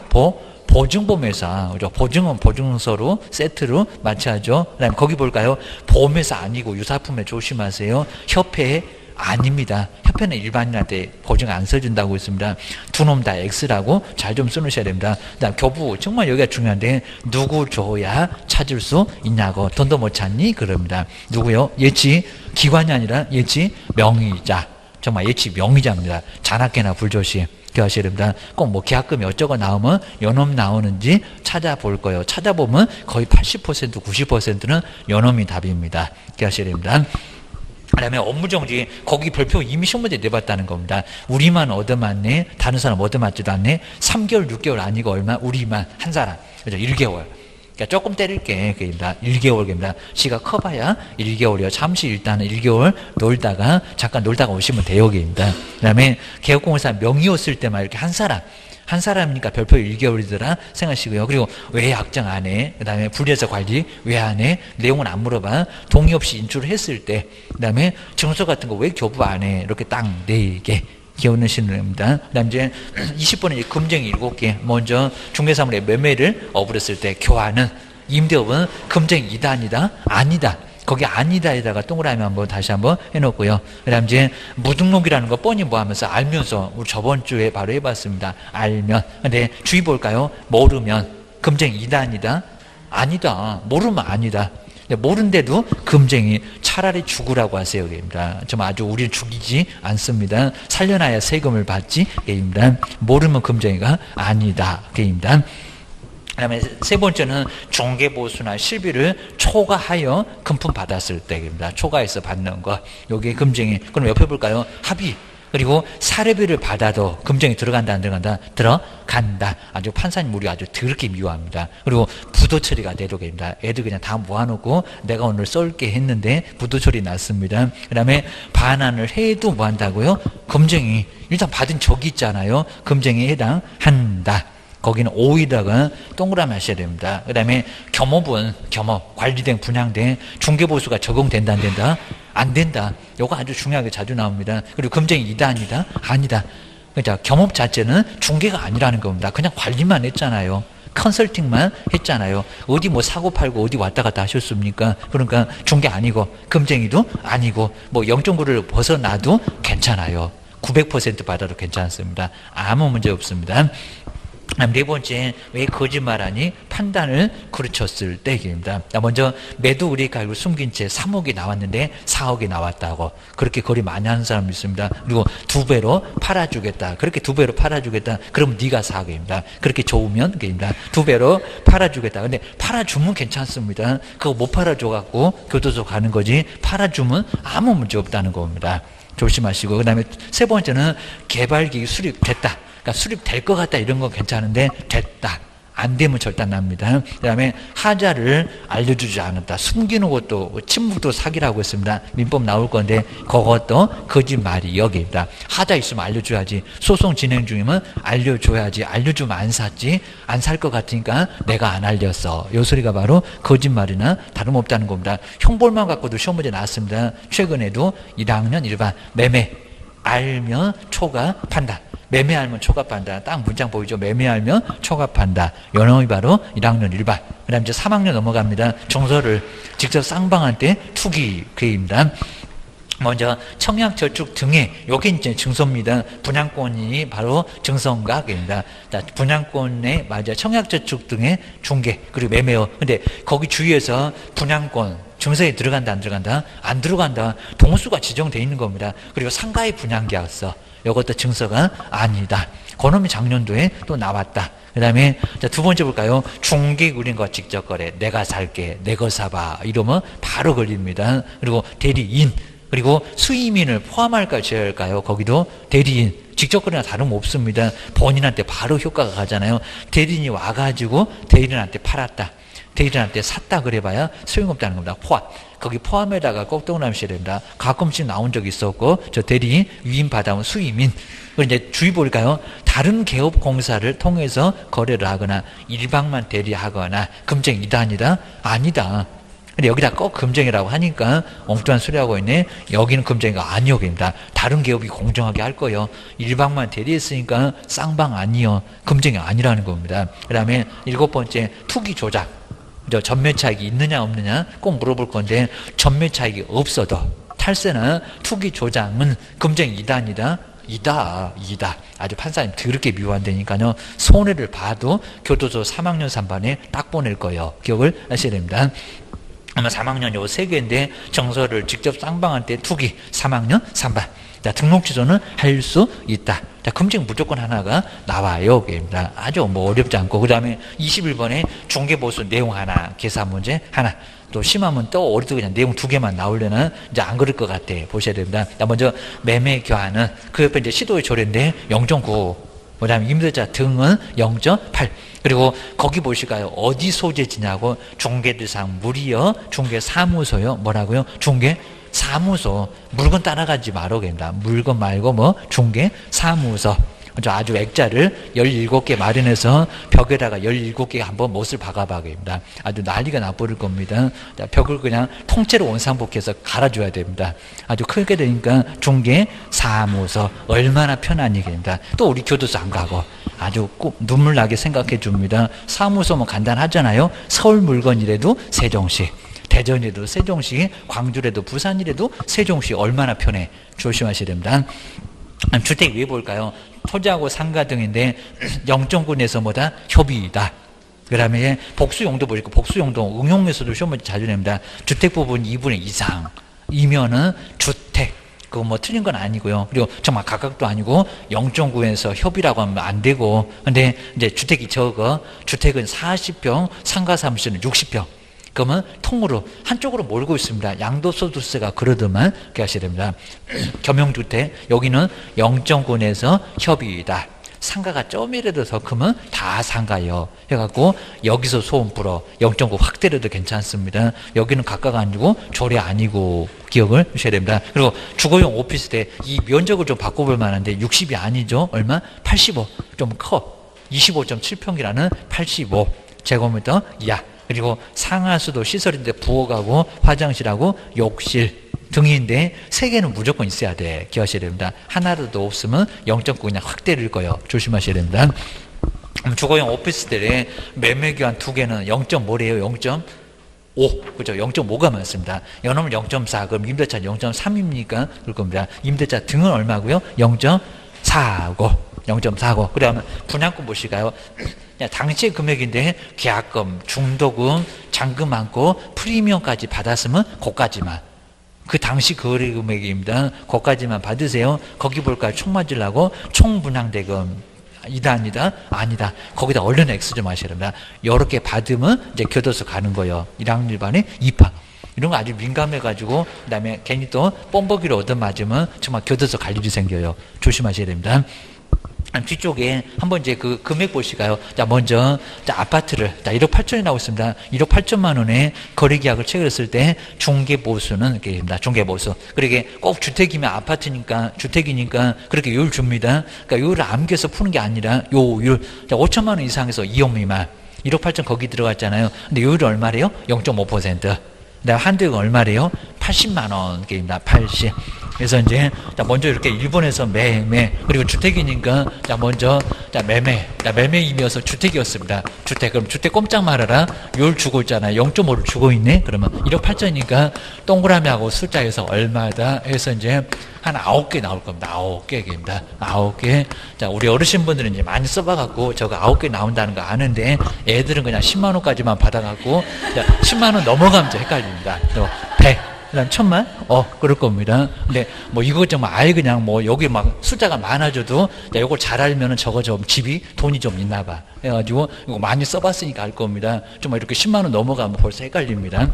보증보험회사. 보증은 보증서로 세트로 맞춰야죠. 그 다음에 거기 볼까요? 보험회사 아니고 유사품에 조심하세요. 협회 아닙니다. 협회는 일반인한테 보증 안 써준다고 했습니다. 두 놈 다 X라고 잘 좀 써놓으셔야 됩니다. 그다음 교부, 정말 여기가 중요한데 누구 줘야 찾을 수 있냐고. 돈도 못 찾니? 그럽니다. 누구요? 예치 기관이 아니라 예치 명의자. 정말 예치 명의자입니다. 잔악계나 불조시. 기억하셔야 됩니다. 꼭 뭐 계약금이 어쩌고 나오면 연홈 나오는지 찾아볼 거예요. 찾아보면 거의 80% 90%는 연홈이 답입니다. 기억하셔야 됩니다. 그다음에 업무정지 거기 별표 이미 시험문제 내봤다는 겁니다. 우리만 얻어맞네, 다른 사람 얻어맞지도 않네. 3개월 6개월 아니고 얼마? 우리만 한 사람. 그죠? 1개월. 그러니까 조금 때릴게. 그입니다. 1개월입니다. 시가 커봐야 1개월이요. 잠시 일단은 1개월 놀다가 잠깐 놀다가 오시면 돼요. 그입니다. 그다음에 개업공사 명의였을 때만 이렇게 한 사람이니까 별표 1개월이더라 생각하시고요. 그리고 왜 약정 안 해? 그 다음에 분리해서 관리 왜 안 해? 내용은 안 물어봐. 동의 없이 인출을 했을 때. 그 다음에 증서 같은 거 왜 교부 안 해? 이렇게 딱 4개 기억하시는 겁니다. 그 다음 이제 20번은 금쟁이 7개. 먼저 중개사물의 매매를 어부렸을 때 교환은 임대업은 금쟁이 이다 아니다? 아니다. 거기 아니다에다가 동그라미 한번 다시 한번 해놓고요. 그 다음 이제 무등록이라는 거 뻔히 뭐 하면서 알면서 우리 저번 주에 바로 해봤습니다. 알면. 근데 주의 볼까요? 모르면 금쟁이 이다 아니다? 아니다. 모르면 아니다. 모른데도 금쟁이 차라리 죽으라고 하세요. 입니다. 좀 아주 우리를 죽이지 않습니다. 살려놔야 세금을 받지. 입니다. 모르면 금쟁이가 아니다. 입니다. 그 다음에 세 번째는 중개보수나 실비를 초과하여 금품 받았을 때입니다. 초과해서 받는 거. 요게 금쟁이. 그럼 옆에 볼까요? 합의. 그리고 사례비를 받아도 금쟁이 들어간다 안 들어간다? 들어간다. 아주 판사님 우리 아주 더럽게 미워합니다. 그리고 부도 처리가 돼도 됩니다. 애들 그냥 다 모아놓고 내가 오늘 쏠게 했는데 부도 처리 났습니다. 그 다음에 반환을 해도 뭐 한다고요? 금쟁이. 일단 받은 적이 있잖아요. 금쟁이에 해당한다. 거기는 5위다가 동그라미 하셔야 됩니다. 그 다음에 겸업은 겸업, 관리된 분양된 중개보수가 적용된다 안 된다? 안 된다. 요거 아주 중요하게 자주 나옵니다. 그리고 금쟁이 이다 아니다? 아니다. 그러니까 겸업 자체는 중개가 아니라는 겁니다. 그냥 관리만 했잖아요. 컨설팅만 했잖아요. 어디 뭐 사고 팔고 어디 왔다 갔다 하셨습니까? 그러니까 중개 아니고 금쟁이도 아니고 뭐 0.9를 벗어나도 괜찮아요. 900% 받아도 괜찮습니다. 아무 문제 없습니다. 네 번째, 왜 거짓말하니? 판단을 그르쳤을 때입니다. 먼저 매도 우리 가격을 숨긴 채 3억이 나왔는데 4억이 나왔다고 그렇게 거리 많이 하는 사람이 있습니다. 그리고 2배로 팔아주겠다. 그렇게 2배로 팔아주겠다. 그럼 네가 사고입니다. 그렇게 좋으면 그입니다. 2배로 팔아주겠다. 근데 팔아주면 괜찮습니다. 그거 못 팔아줘갖고 교도소 가는 거지. 팔아주면 아무 문제 없다는 겁니다. 조심하시고. 그 다음에 세 번째는 개발기획 수립됐다. 그러니까 수립될 것 같다 이런 건 괜찮은데 됐다. 안 되면 절단납니다. 그 다음에 하자를 알려주지 않았다. 숨기는 것도 침묵도 사기라고 했습니다. 민법 나올 건데 그것도 거짓말이 여기입니다. 하자 있으면 알려줘야지. 소송 진행 중이면 알려줘야지. 알려주면 안 샀지. 안 살 것 같으니까 내가 안 알렸어. 요 소리가 바로 거짓말이나 다름없다는 겁니다. 형벌만 갖고도 시험 문제 나왔습니다. 최근에도 1학년 일반 매매 알면 초과 판단. 매매하면 초과한다. 딱 문장 보이죠? 매매하면 초과한다. 요놈이 바로 1학년 일반. 그 다음 이제 3학년 넘어갑니다. 정서를 직접 쌍방한테 투기 괴입니다. 먼저 청약저축 등의 요게 이제 증서입니다. 분양권이 바로 증서인가입니다. 분양권에 맞아 청약저축 등의 중개 그리고 매매요. 근데 거기 주위에서 분양권 증서에 들어간다 안 들어간다? 안 들어간다. 동수가 지정되어 있는 겁니다. 그리고 상가의 분양계약서 이것도 증서가 아니다. 그놈이 작년도에 또 나왔다. 그 다음에 두 번째 볼까요? 중개 그린과 직접 거래. 내가 살게. 내 거 사봐. 이러면 바로 걸립니다. 그리고 대리인. 그리고 수임인을 포함할까요? 제외할까요? 거기도 대리인. 직접 거래나 다름없습니다. 본인한테 바로 효과가 가잖아요. 대리인이 와가지고 대리인한테 팔았다. 대리인한테 샀다 그래봐야 소용없다는 겁니다. 포함. 거기 포함에다가 꼭 동그라미셔야 됩니다. 가끔씩 나온 적이 있었고 저 대리인 위임받아온 수임인. 그리고 이제 주의 볼까요? 다른 개업공사를 통해서 거래를 하거나 일방만 대리하거나 금쟁 이다 아니다? 아니다. 근데 여기다 꼭 금쟁이라고 하니까 엉뚱한 소리 하고 있네. 여기는 금쟁이가 아니요. 입니다. 다른 개업이 공정하게 할 거예요. 일방만 대리했으니까 쌍방 아니요. 금쟁이 아니라는 겁니다. 그 다음에 7번째 투기 조작. 전매 차익이 있느냐 없느냐 꼭 물어볼 건데 전매 차익이 없어도 탈세나 투기 조장은 금쟁이 이다 아니다? 이다. 아주 판사님 더럽게 미워한다니까요. 손해를 봐도 교도소 3학년 3반에 딱 보낼 거예요. 기억을 하셔야 됩니다. 아마 3학년 요 3개인데 정서를 직접 쌍방한테 투기 3학년 3반. 자, 등록 취소는 할 수 있다. 자, 금증 무조건 하나가 나와요. 게임입니다. 아주 뭐 어렵지 않고, 그 다음에 21번에 중개보수 내용 하나, 계산 문제 하나. 또 심하면 또 어디도 그냥 내용 2개만 나오려는 이제 안 그럴 것 같아. 보셔야 됩니다. 자, 먼저 매매 교환은 그 옆에 이제 시도의 조례인데 0.9. 그 다음에 임대차 등은 0.8. 그리고 거기 보실까요? 어디 소재지냐고 중개대상 물이요, 중개사무소요, 뭐라고요? 중개사무소. 물건 따라가지 말어 됩니다. 물건 말고 뭐 중개사무소. 아주 액자를 17개 마련해서 벽에다가 17개 한번 못을 박아봐 됩니다. 아주 난리가 나버릴 겁니다. 자, 벽을 그냥 통째로 원상복귀해서 갈아줘야 됩니다. 아주 크게 되니까 중개사무소 얼마나 편안히 됩니다. 또 우리 교도소 안 가고 아주 꼭 눈물 나게 생각해 줍니다. 사무소면 간단하잖아요. 서울 물건이라도 세종시, 대전이라도 세종시, 광주라도 부산이라도 세종시 얼마나 편해. 조심하셔야 됩니다. 주택 왜 볼까요? 토지하고 상가 등인데 0.9에서 뭐다? 협의이다. 그 다음에 복수용도 보시고 복수용도 응용에서도 시험 문제 자주 냅니다. 주택 부분 2분의 이상이면은 주택. 그거 뭐 틀린 건 아니고요. 그리고 정말 각각도 아니고 0.9에서 협의라고 하면 안 되고, 근데 이제 주택이 적어. 주택은 40평, 상가 사무실은 60평. 그러면 통으로 한쪽으로 몰고 있습니다. 양도소득세가 그러더만 그렇게 하셔야 됩니다. 겸용주택 여기는 0.9에서 협의이다. 상가가 좀이라도 더 크면 다 상가요 해갖고 여기서 소음 불어 0.9 확대라도 괜찮습니다. 여기는 각각 아니고 조례 아니고 기억을 하셔야 됩니다. 그리고 주거용 오피스텔 이 면적을 좀 바꿔볼 만한데 60이 아니죠. 얼마? 85. 좀 커. 25.7평이라는 85 제곱미터 이하. 그리고 상하수도 시설인데 부엌하고 화장실하고 욕실 등인데 3개는 무조건 있어야 돼. 기억하셔야 됩니다. 하나라도 없으면 0.9 그냥 확 때릴 거예요. 조심하셔야 됩니다. 주거용 오피스텔에 매매교환 2개는 0.5래요. 0.5. 그죠? 0.5가 많습니다. 연호는 0.4. 그럼 임대차 0.3입니까? 그럴 겁니다. 임대차 등은 얼마고요? 0.4고. 0.4고. 그 다음에 분양권 보실까요? 당시의 금액인데 계약금, 중도금, 잔금 많고 프리미엄까지 받았으면 거기까지만. 그 당시 거래 금액입니다. 거기까지만 받으세요. 거기 볼까요? 총 맞으려고 총분양대금. 아니다. 거기다 얼른 X 좀 하셔야 됩니다. 여러 개 받으면 이제 교도소 가는 거예요. 1학년 1반에 입학. 이런 거 아주 민감해가지고, 그 다음에 괜히 또 뻥벅이로 얻어맞으면 정말 교도소 갈 일이 생겨요. 조심하셔야 됩니다. 뒤쪽에 한번 이제 그 금액 보실까요? 자, 먼저, 자, 아파트를, 자, 1억 8천이 나오고 있습니다. 1억 8천만 원에 거래계약을 체결했을 때 중개보수는 이렇게 됩니다. 중개보수. 그러게 꼭 주택이면 아파트니까, 주택이니까 그렇게 요율 줍니다. 그러니까 요율을 암기해서 푸는 게 아니라 요율. 자, 5천만 원 이상에서 2억 미만. 1억 8천 거기 들어갔잖아요. 근데 요율이 얼마래요? 0.5%. 그다음 한도가 얼마래요? 80만 원입니다. 80. 그래서 이제 자 먼저 이렇게 일본에서 매매 그리고 주택이니까 자 먼저 자 매매임이어서 주택이었습니다. 주택 그럼 주택 꼼짝 말아라. 요율 주고 있잖아요. 0.5를 주고 있네. 그러면 1억 8천이니까 동그라미하고 숫자에서 얼마다 해서 이제 한 9개 나올 겁니다. 9개입니다. 9개. 자, 우리 어르신분들은 이제 많이 써봐갖고 저거 9개 나온다는 거 아는데 애들은 그냥 10만 원까지만 받아갖고 자, 10만 원 넘어가면 좀 헷갈립니다. 또 100. 그다음 1000만? 그럴 겁니다. 근데 뭐 이거 정말 아예 그냥 뭐 여기 막 숫자가 많아져도 야, 이걸 잘 알면은 저거 좀 집이 돈이 좀 있나 봐. 해가지고 이거 많이 써봤으니까 알 겁니다. 좀 이렇게 10만 원 넘어가면 벌써 헷갈립니다.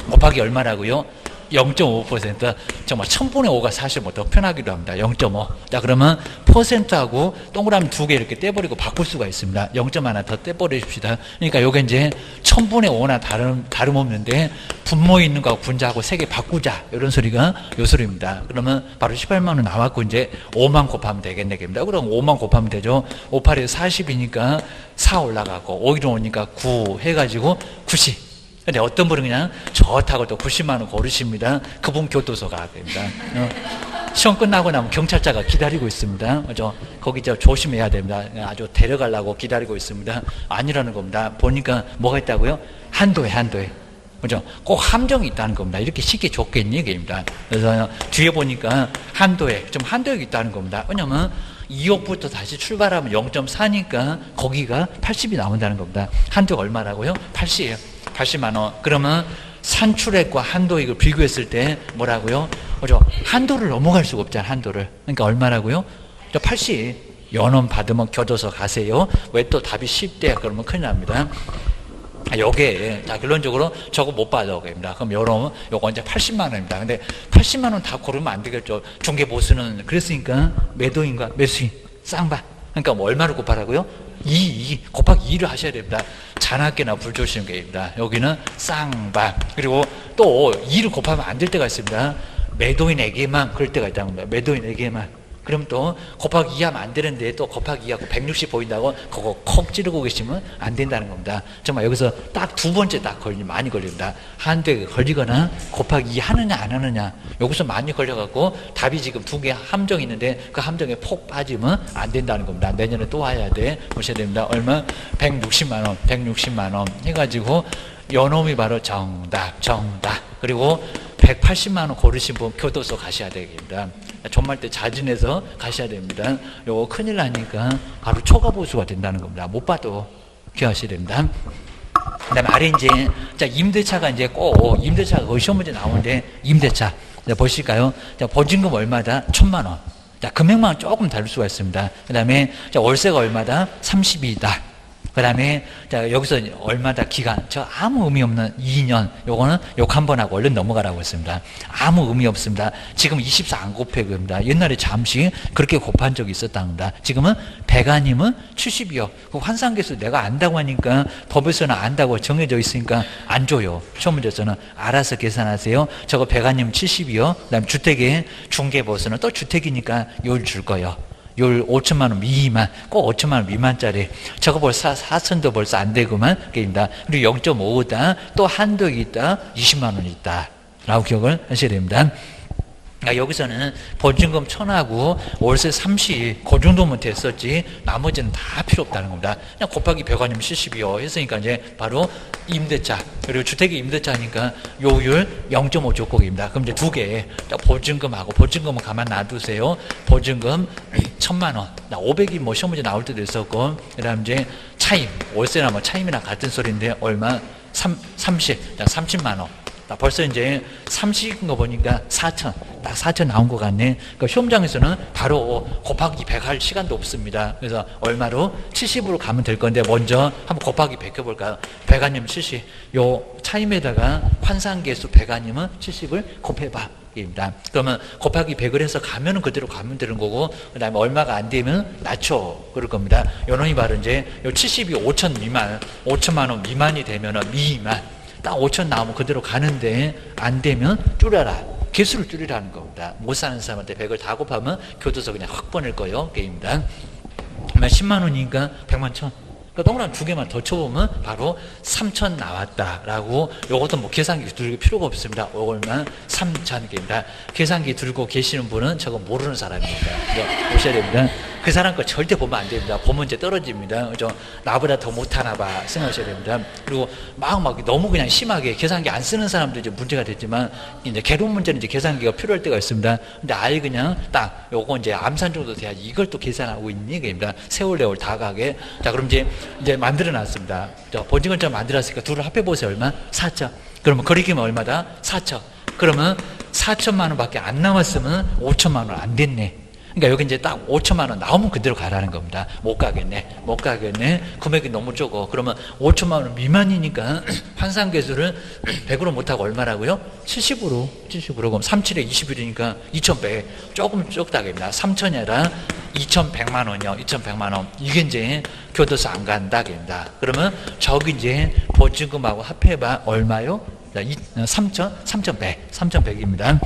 곱하기 얼마라고요? 0.5% 정말 1000분의 5가 사실 뭐 더 편하기도 합니다. 0.5. 자, 그러면 퍼센트하고 동그라미 2개 이렇게 떼버리고 바꿀 수가 있습니다. 0점 하나 더 떼버리십시다. 그러니까 요게 이제 1000분의 5나 다름없는데 분모 있는 거하고 분자하고 3개 바꾸자. 이런 소리가 요 소리입니다. 그러면 바로 18만 원 나왔고 이제 5만 곱하면 되겠네. 그럼 5만 곱하면 되죠. 5, 8에 40이니까 4 올라가고 5, 1로 오니까 9 해가지고 90. 근데 어떤 분은 그냥 저 타고 또 90만 원 고르십니다. 그분 교도소 가야 됩니다. 시험 끝나고 나면 경찰차가 기다리고 있습니다. 거기 조심해야 됩니다. 아주 데려가려고 기다리고 있습니다. 아니라는 겁니다. 보니까 뭐가 있다고요? 한도에. 그죠? 꼭 함정이 있다는 겁니다. 이렇게 쉽게 줬겠니? 이게입니다. 그래서 뒤에 보니까 한도에 있다는 겁니다. 왜냐면 2억부터 다시 출발하면 0.4니까 거기가 80이 나온다는 겁니다. 한도가 얼마라고요? 80이에요. 80만 원. 그러면 산출액과 한도액을 비교했을 때 뭐라고요? 한도를 넘어갈 수가 없잖아요. 한도를. 그러니까 얼마라고요? 80. 연원 받으면 교도소 가세요. 왜 또 답이 10대 그러면 큰일 납니다. 요게, 자, 결론적으로 저거 못 받아. 그럼 요거 이제 80만 원입니다. 근데 80만 원 다 고르면 안 되겠죠. 중개보수는. 그랬으니까 매도인과 매수인, 쌍방. 그러니까 뭐 얼마를 곱하라고요? 2 곱하기 2를 하셔야 됩니다. 잔악계나 불조심계입니다. 여기는 쌍방. 그리고 또 2를 곱하면 안 될 때가 있습니다. 매도인에게만 그럴 때가 있다는 겁니다. 매도인에게만. 그럼 또 곱하기 2 하면 안 되는데 또 곱하기 2하고 160 보인다고 그거 콕 찌르고 계시면 안 된다는 겁니다. 정말 여기서 딱 두 번째 딱 많이 걸립니다. 한도에 걸리거나 곱하기 2 하느냐 안 하느냐. 여기서 많이 걸려갖고 답이 지금 두 개 함정이 있는데 그 함정에 폭 빠지면 안 된다는 겁니다. 내년에 또 와야 돼. 보셔야 됩니다. 얼마? 160만 원, 160만 원 해가지고 요놈이 바로 정답. 그리고 180만 원 고르신 분 교도소 가셔야 되겠습니다. 전말 때 자진해서 가셔야 됩니다. 요거 큰일 나니까 바로 초과보수가 된다는 겁니다. 못 봐도 기억하셔야 됩니다. 그 다음에 아래 이제, 자, 임대차가 이제 꼭, 임대차가 거의 시험 문제 나오는데, 임대차. 자, 보실까요? 자, 보증금 얼마다? 1,000만 원. 자, 금액만 조금 다를 수가 있습니다. 그 다음에, 자, 월세가 얼마다? 32다. 그 다음에, 자, 여기서 얼마다 기간. 저 아무 의미 없는 2년. 요거는 욕 한번 하고 얼른 넘어가라고 했습니다. 아무 의미 없습니다. 지금 24 안 곱해입니다. 옛날에 잠시 그렇게 곱한 적이 있었답니다. 지금은 배가님은 70이요. 그 환산계수 내가 안다고 하니까 법에서는 안다고 정해져 있으니까 안 줘요. 시험 문제에서는 알아서 계산하세요. 저거 배가님 70이요. 그 다음 주택의 중개보수는 또 주택이니까 요일 줄 거예요. 요 5천만 원 미만, 꼭 5천만 원 미만짜리. 저거 벌써 4천도 벌써 안 되구만. 게임다. 그리고 0.5다. 또 한도액이 있다. 20만 원이 있다. 라고 기억을 하셔야 됩니다. 그러니까 여기서는 보증금 1,000하고 월세 30, 그 정도면 됐었지, 나머지는 다 필요 없다는 겁니다. 그냥 곱하기 배관이면 70이요. 했으니까 이제 바로 임대차, 그리고 주택이 임대차니까 요율 0.5 조건입니다. 그럼 이제 두 개, 보증금하고, 보증금은 가만 놔두세요. 보증금 1,000만 원. 500이 뭐 시험 문제 나올 때도 있었고, 그 다음 이제 차임, 월세나 뭐 차임이나 같은 소리인데 얼마? 30만 원. 벌써 이제 30인 거 보니까 4천, 딱 4천 나온 것 같네. 그러니까 시험장에서는 바로 곱하기 100 할 시간도 없습니다. 그래서 얼마로? 70으로 가면 될 건데 먼저 한번 곱하기 100 해볼까요? 배가님 70, 요 차임에다가 환산계수 배가님은 70을 곱해봐. 입니다. 그러면 곱하기 100을 해서 가면은 그대로 가면 되는 거고, 그 다음에 얼마가 안 되면 낮춰. 그럴 겁니다. 요놈이 바로 이제 요 70이 5천 미만, 5천만 원 미만이 되면은 미만. 딱 5천 나오면 그대로 가는데 안 되면 줄여라. 개수를 줄이라는 겁니다. 못 사는 사람한테 100을 다 곱하면 교도소 그냥 확 보낼 거예요. 게임당. 10만 원이니까 100만 천. 그러니까 동그라미 두 개만 더 쳐보면 바로 3천 나왔다라고. 요것도 뭐 계산기 들고 필요가 없습니다. 요걸만 3천 개입니다. 계산기 들고 계시는 분은 저거 모르는 사람입니다. 보셔야 됩니다. 그 사람 거 절대 보면 안 됩니다. 보면 이제 떨어집니다. 그죠? 나보다 더 못하나 봐 생각하셔야 됩니다. 그리고 막 너무 그냥 심하게 계산기 안 쓰는 사람도 이제 문제가 됐지만, 이제 개론 문제는 이제 계산기가 필요할 때가 있습니다. 근데 아예 그냥 딱 요거 이제 암산 정도 돼야 이걸 또 계산하고 있니? 그입니다. 세월 내월 다 가게. 자, 그럼 이제 만들어 놨습니다. 보증금점 만들었으니까 둘을 합해 보세요. 얼마? 4천. 그러면 거리기면 얼마다? 4천. 그러면 4천만 원밖에 안 남았으면 5천만 원 안 됐네. 그러니까 여기 이제 딱 5천만 원 나오면 그대로 가라는 겁니다. 못 가겠네. 금액이 너무 적어. 그러면 5천만 원 미만이니까 환산계수를 100으로 못하고 얼마라고요? 70으로. 그럼 37에 21이니까 2,100. 조금 적다입니다. 3천이 아니라 2,100만 원이요. 2,100만 원. 이게 이제 교도소 안 간다입니다. 그러면 저기 이제 보증금하고 합해봐 얼마요? 3,100입니다.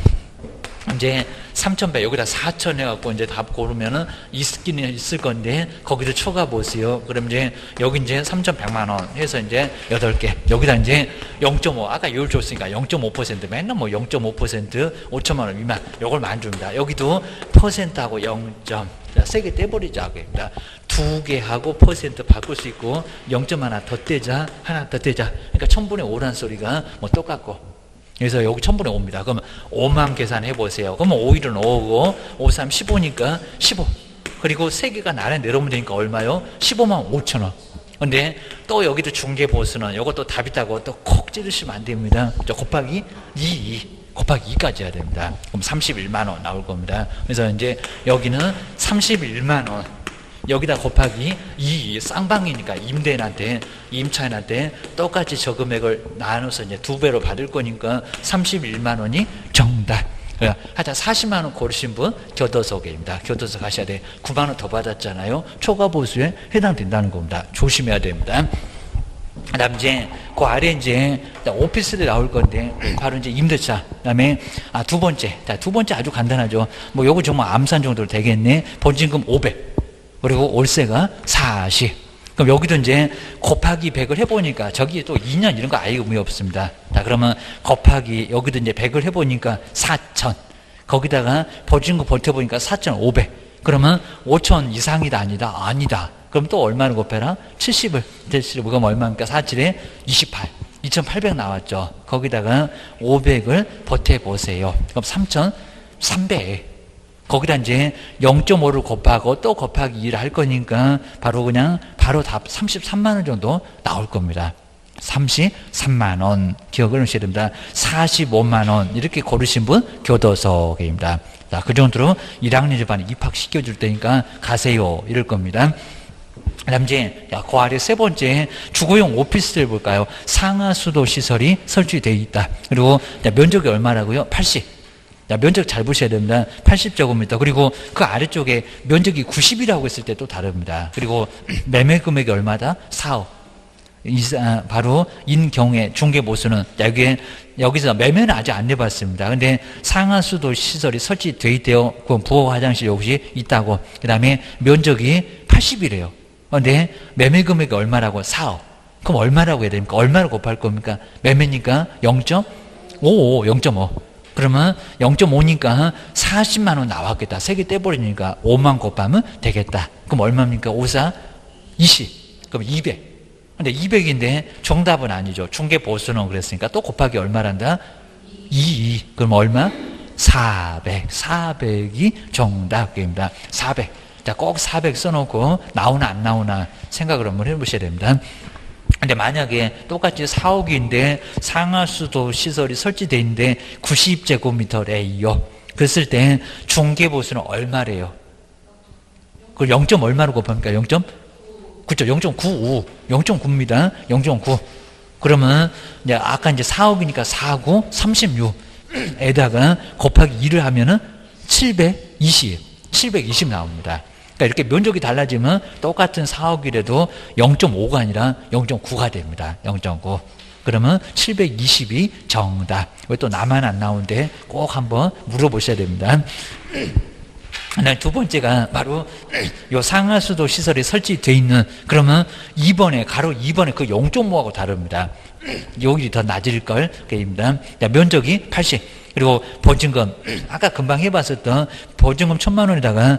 이제 3,100 여기다 4,000 해갖고 이제 답 고르면은 있기는 있을 건데 거기도 초과 보세요. 그럼 이제 여기 이제 3,100만 원 해서 이제 8개. 여기다 이제 0.5 아까 요율 줬으니까 0.5% 맨날 뭐 0.5% 5천만 원 미만 요걸 안 줍니다. 여기도 퍼센트하고 0. 세게 떼버리자. 두 개 하고 퍼센트 바꿀 수 있고 0점 하나 더 떼자. 그러니까 1000분의 5란 소리가 뭐 똑같고. 그래서 여기 1000분의 5입니다. 그러면 5만 계산해 보세요. 그러면 5일은 5고 5, 3, 15니까 15. 그리고 3개가 나란히 내려오면 되니까 얼마요? 15만 5천 원. 근데 또 여기도 중개보수는 요것도 답 있다고 또 콕 찌르시면 안 됩니다. 곱하기 2 곱하기 2까지 해야 됩니다. 그럼 31만 원 나올 겁니다. 그래서 이제 여기는 31만 원 여기다 곱하기 2 쌍방이니까 임대인한테 임차인한테 똑같이 저 금액을 나눠서 이제 2배로 받을 거니까 31만 원이 정답. 하여튼 40만 원 고르신 분 교도소입니다. 교도소 가셔야 돼. 9만 원 더 받았잖아요. 초과 보수에 해당된다는 겁니다. 조심해야 됩니다. 그다음 이제 그 아래 이제 오피스들이 나올 건데 바로 이제 임대차. 그다음에 두 번째. 자, 두 번째 아주 간단하죠. 뭐 요거 정말 암산 정도로 되겠네. 보증금 500. 그리고 월세가 40. 그럼 여기도 이제 곱하기 100을 해보니까 저기 또 2년 이런 거 아예 의미 없습니다. 자, 그러면 곱하기 여기도 이제 100을 해보니까 4천. 거기다가 보증금 버텨보니까 4,500. 그러면 5천 이상이다 아니다? 아니다. 그럼 또 얼마를 곱해라? 70을. 70을 그럼 얼마입니까? 47에 28. 2,800 나왔죠. 거기다가 500을 버텨보세요. 그럼 3,300. 거기다 이제 0.5를 곱하고 또 곱하기 2를 할 거니까 바로 답 33만 원 정도 나올 겁니다. 33만 원 기억을 하셔야 됩니다. 45만 원 이렇게 고르신 분 교도소입니다. 자, 그 정도로 1학년 집안에 입학시켜 줄 테니까 가세요 이럴 겁니다. 그다음 이제 그 아래 세 번째 주거용 오피스를 볼까요? 상하수도 시설이 설치되어 있다. 그리고 면적이 얼마라고요? 80. 면적 잘 보셔야 됩니다. 80제곱미터. 그리고 그 아래쪽에 면적이 90이라고 했을 때 또 다릅니다. 그리고 매매 금액이 얼마다? 4억. 바로 인경의 중개보수는 여기서 매매는 아직 안 내봤습니다. 근데 상하수도 시설이 설치되어 있대요. 그 부엌 화장실 여기 있다고. 그 다음에 면적이 80이래요. 근데 매매 금액이 얼마라고? 4억. 그럼 얼마라고 해야 됩니까? 얼마를 곱할 겁니까? 매매니까 0.55, 0.5. 그러면 0.5니까 40만 원 나왔겠다. 3개 떼버리니까 5만 곱하면 되겠다. 그럼 얼마입니까? 5, 4, 20. 그럼 200. 근데 200인데 정답은 아니죠. 중개보수는 그랬으니까 또 곱하기 얼마란다? 2. 그럼 얼마? 400. 400이 정답입니다. 400. 자, 꼭 400 써놓고 나오나 안 나오나 생각을 한번 해보셔야 됩니다. 근데 만약에 똑같이 4억인데 상하수도 시설이 설치되어 있는데 90제곱미터래요. 그랬을 때 중개보수는 얼마래요? 그걸 0. 얼마로 곱합니까? 0. 그렇죠. 0.95. 0.9입니다. 0.9. 그러면 이제 아까 이제 4억이니까 4, 9, 36에다가 곱하기 2를 하면은 720. 720 나옵니다. 그러니까 이렇게 면적이 달라지면 똑같은 4억이라도 0.5가 아니라 0.9가 됩니다. 0.9. 그러면 720이 정답. 왜 또 나만 안 나오는데 꼭 한번 물어보셔야 됩니다. 두 번째가 바로 요 상하수도 시설이 설치되어 있는 그러면 2번에 가로 2번에 그 0.5하고 다릅니다. 여기 더 낮을 걸 게입니다. 면적이 80. 그리고 보증금 아까 금방 해봤었던 보증금 1,000만 원에다가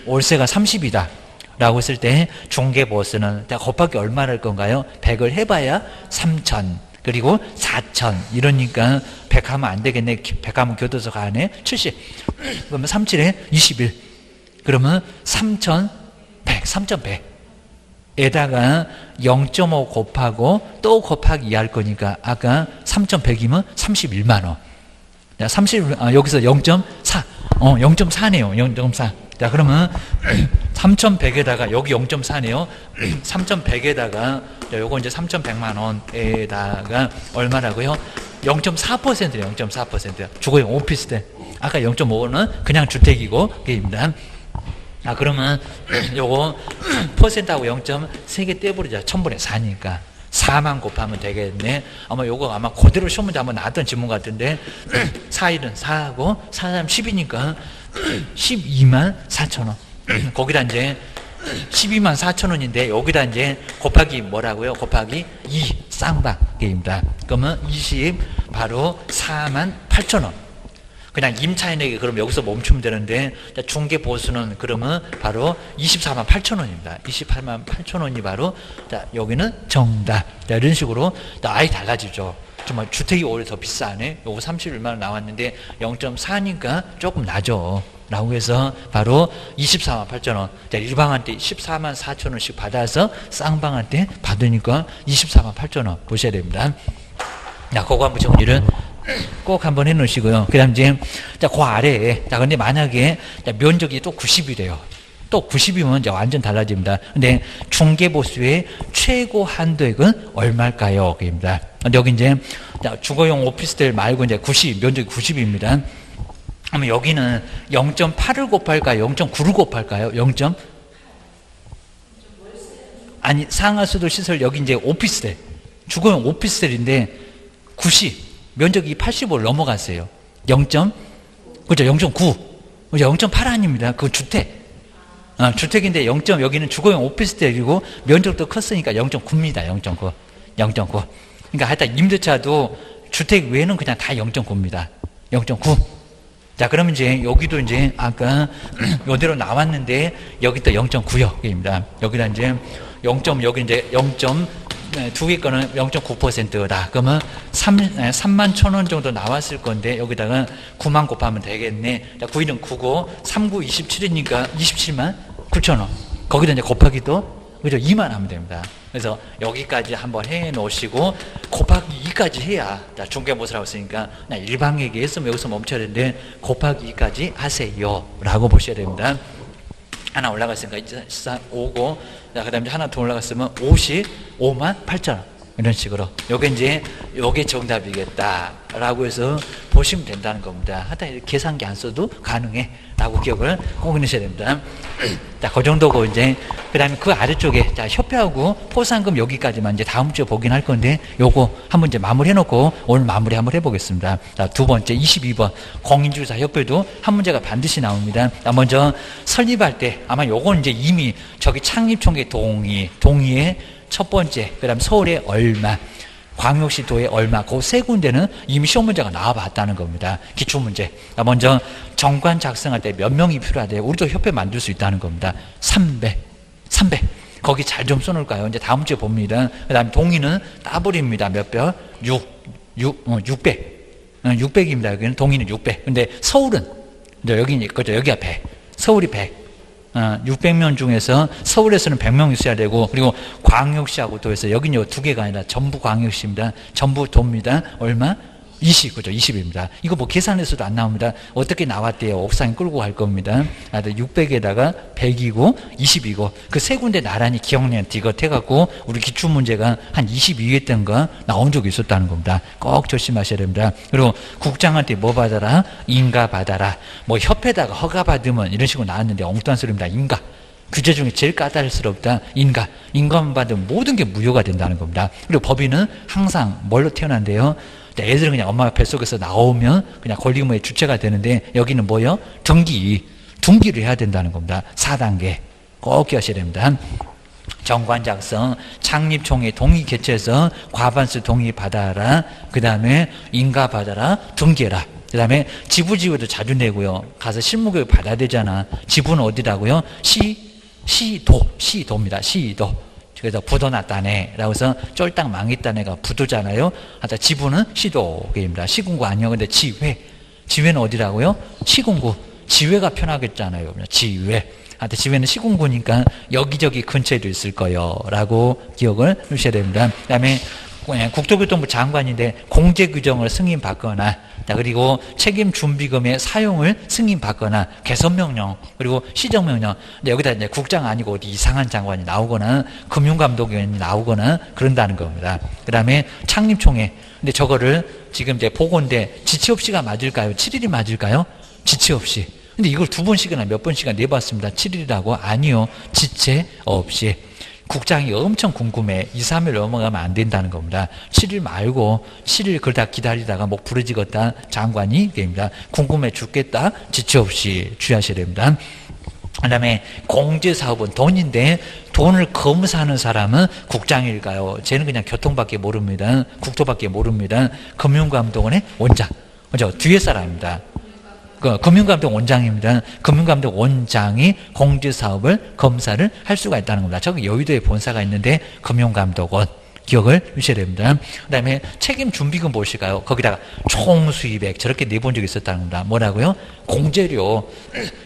월세가 30이다 라고 했을 때 중개보수는 곱하기 얼마를 할 건가요? 100을 해봐야 3,000 그리고 4,000 이러니까 100 하면 안 되겠네. 100 하면 교도소 가네. 70 그러면 37에 21 그러면 3,100 3,100에다가 0.5 곱하고 또 곱하기 2 할 거니까 아까 3,100이면 31만 원. 자, 여기서 0.4. 0.4네요. 0.4. 자, 그러면 3,100에다가 여기 0.4네요. 3,100에다가 요거 이제 3,100만 원에다가 얼마라고요? 0.4%네요. 0.4%. 주거용 오피스텔. 아까 0.5는 그냥 주택이고 입니다. 아, 그러면 요거 퍼센트하고 0.3개 떼버리자. 1000분의 4니까. 4만 곱하면 되겠네. 아마 요거 아마 그대로 시험 문제 한번 나왔던 질문 같은데 4일은 4하고 4, 3, 10이니까 12만 4천 원. 거기다 이제 12만 4천 원인데 여기다 이제 곱하기 뭐라고요? 곱하기 2 쌍방입니다. 그러면 20 바로 4만 8천 원. 그냥 임차인에게 그럼 여기서 멈추면 되는데 중개보수는 그러면 바로 24만 8천 원입니다. 28만 8천 원이 바로 자, 여기는 정답. 자, 이런 식으로 아예 달라지죠. 정말 주택이 오히려 더 비싸네. 요거 31만 원 나왔는데 0.4니까 조금 나죠. 라고 해서 바로 24만 8천 원. 일방한테 14만 4천 원씩 받아서 쌍방한테 받으니까 24만 8천 원 보셔야 됩니다. 자, 그거 한번 정리를 꼭 한번 해 놓으시고요. 그 다음 이제, 자, 그 아래에, 자, 근데 만약에, 자, 면적이 또 90이래요. 또 90이면 이제 완전 달라집니다. 근데 중개보수의 최고 한도액은 얼마일까요? 그입니다. 근데 여기 이제, 자, 주거용 오피스텔 말고 이제 90, 면적이 90입니다. 그러면 여기는 0.8을 곱할까요? 0.9를 곱할까요? 0. 아니, 상하수도 시설 여기 이제 오피스텔, 주거용 오피스텔인데 90, 면적이 80을 넘어갔어요. 0. 그죠? 0.9. 그죠? 0.8 아닙니다. 그건 주택. 주택인데 0. 여기는 주거용 오피스텔이고 면적도 컸으니까 0.9입니다. 0.9. 0.9. 그러니까 하여튼 임대차도 주택 외에는 그냥 다 0.9입니다. 0.9. 자, 그러면 이제 여기도 이제 아까 이대로 나왔는데 여기 또 0.9입니다. 여기다 이제 0. 여기 이제 0. 두 개 거는 0.9%다. 그러면 3만 1,000원 정도 나왔을 건데 여기다가 9만 곱하면 되겠네. 자, 9일은 9고 3구 27이니까 27만 9,000원. 거기다 이제 곱하기 또 그죠? 2만 하면 됩니다. 그래서 여기까지 한번 해 놓으시고 곱하기 2까지 해야, 자, 중개보수라고 했으니까 그냥 일방 얘기했으면 여기서 멈춰야 되는데 곱하기 2까지 하세요 라고 보셔야 됩니다. 하나 올라갔으니까 5고, 자, 그 다음에 하나 더 올라갔으면 55만 8천 원. 이런 식으로. 요게 이제, 요게 정답이겠다. 라고 해서 보시면 된다는 겁니다. 하여튼 계산기 안 써도 가능해. 라고 기억을 꼭 넣으셔야 됩니다. 자, 그 정도고 이제, 그 다음에 그 아래쪽에, 자, 협회하고 포상금 여기까지만 이제 다음 주에 보긴 할 건데, 요거 한번 이제 마무리 해놓고 오늘 마무리 한번 해보겠습니다. 자, 두 번째, 22번. 공인중개사 협회도 한 문제가 반드시 나옵니다. 자, 먼저 설립할 때, 아마 요건 이제 이미 저기 창립총회 동의에 첫 번째, 그 다음 서울에 얼마, 광역시도에 얼마, 그 세 군데는 이미 시험 문제가 나와봤다는 겁니다. 기출문제. 먼저 정관 작성할 때 몇 명이 필요하대. 우리도 협회 만들 수 있다는 겁니다. 300. 거기 잘 좀 써놓을까요? 이제 다음 주에 봅니다. 그 다음에 동의는 따블입니다. 몇 별? 600. 600입니다. 여기는 동의는 600. 근데 서울은, 여기, 그죠? 여기가 100. 서울이 100. 600명 중에서 서울에서는 100명 있어야 되고, 그리고 광역시하고 도에서 여기는 두 개가 아니라 전부 광역시입니다. 전부 도입니다. 얼마? 20, 그죠? 20입니다. 이거 뭐 계산해서도 안 나옵니다. 어떻게 나왔대요? 옥상에 끌고 갈 겁니다. 600에다가 100이고 20이고 그 세 군데 나란히 기억력 디귿해갖고 우리 기출문제가 한 22회 때인가 나온 적이 있었다는 겁니다. 꼭 조심하셔야 됩니다. 그리고 국장한테 뭐 받아라? 인가 받아라. 뭐 협회에다가 허가 받으면 이런 식으로 나왔는데 엉뚱한 소리입니다. 인가. 규제 중에 제일 까다롭다. 인가만 받으면 모든 게 무효가 된다는 겁니다. 그리고 법인은 항상 뭘로 태어난대요? 애들은 그냥 엄마 뱃속에서 나오면 그냥 권리의무의 주체가 되는데 여기는 뭐요? 등기를 해야 된다는 겁니다. 4단계 꼭 기억하셔야 됩니다. 정관 작성, 창립총회 동의 개최해서 과반수 동의 받아라. 그 다음에 인가 받아라. 등기해라. 그 다음에 지부지휘도 자주 내고요. 가서 실무교육 받아야 되잖아. 지부는 어디라고요? 시도입니다. 시도. 그래서 부도났다네 라고 해서 쫄딱 망했다네가 부도잖아요. 하여튼 지부는 시도입니다. 시군구 아니요. 근데 지회는 어디라고요? 시군구. 지회가 편하겠잖아요. 지회. 하여튼 지회는 시군구니까 여기저기 근처에도 있을 거예요 라고 기억을 하셔야 됩니다. 그 다음에 국토교통부 장관인데 공제규정을 승인받거나, 그리고 책임준비금의 사용을 승인받거나, 개선명령, 그리고 시정명령. 근데 여기다 이제 국장 아니고 어디 이상한 장관이 나오거나, 금융감독원이 나오거나 그런다는 겁니다. 그 다음에 창립총회. 근데 저거를 지금 이제 보고인데 지체 없이가 맞을까요? 7일이 맞을까요? 지체 없이. 근데 이걸 두 번씩이나 몇 번씩이나 내봤습니다. 7일이라고? 아니요. 지체 없이. 국장이 엄청 궁금해. 2, 3일 넘어가면 안 된다는 겁니다. 7일 말고 7일 그러다 기다리다가 목 부러지겠다. 장관이 됩니다. 궁금해 죽겠다. 지체 없이 주의하셔야 됩니다. 그 다음에 공제사업은 돈인데 돈을 검사하는 사람은 국장일까요? 쟤는 그냥 교통밖에 모릅니다. 국토밖에 모릅니다. 금융감독원의 원장. 그죠? 뒤에 사람입니다. 금융감독 원장입니다. 금융감독 원장이 공제사업을 검사를 할 수가 있다는 겁니다. 저기 여의도에 본사가 있는데 금융감독원. 기억을 주셔야 됩니다. 그 다음에 책임 준비금 보실까요? 거기다가 총 수입액 저렇게 내본 적이 있었다는 겁니다. 뭐라고요? 공제료.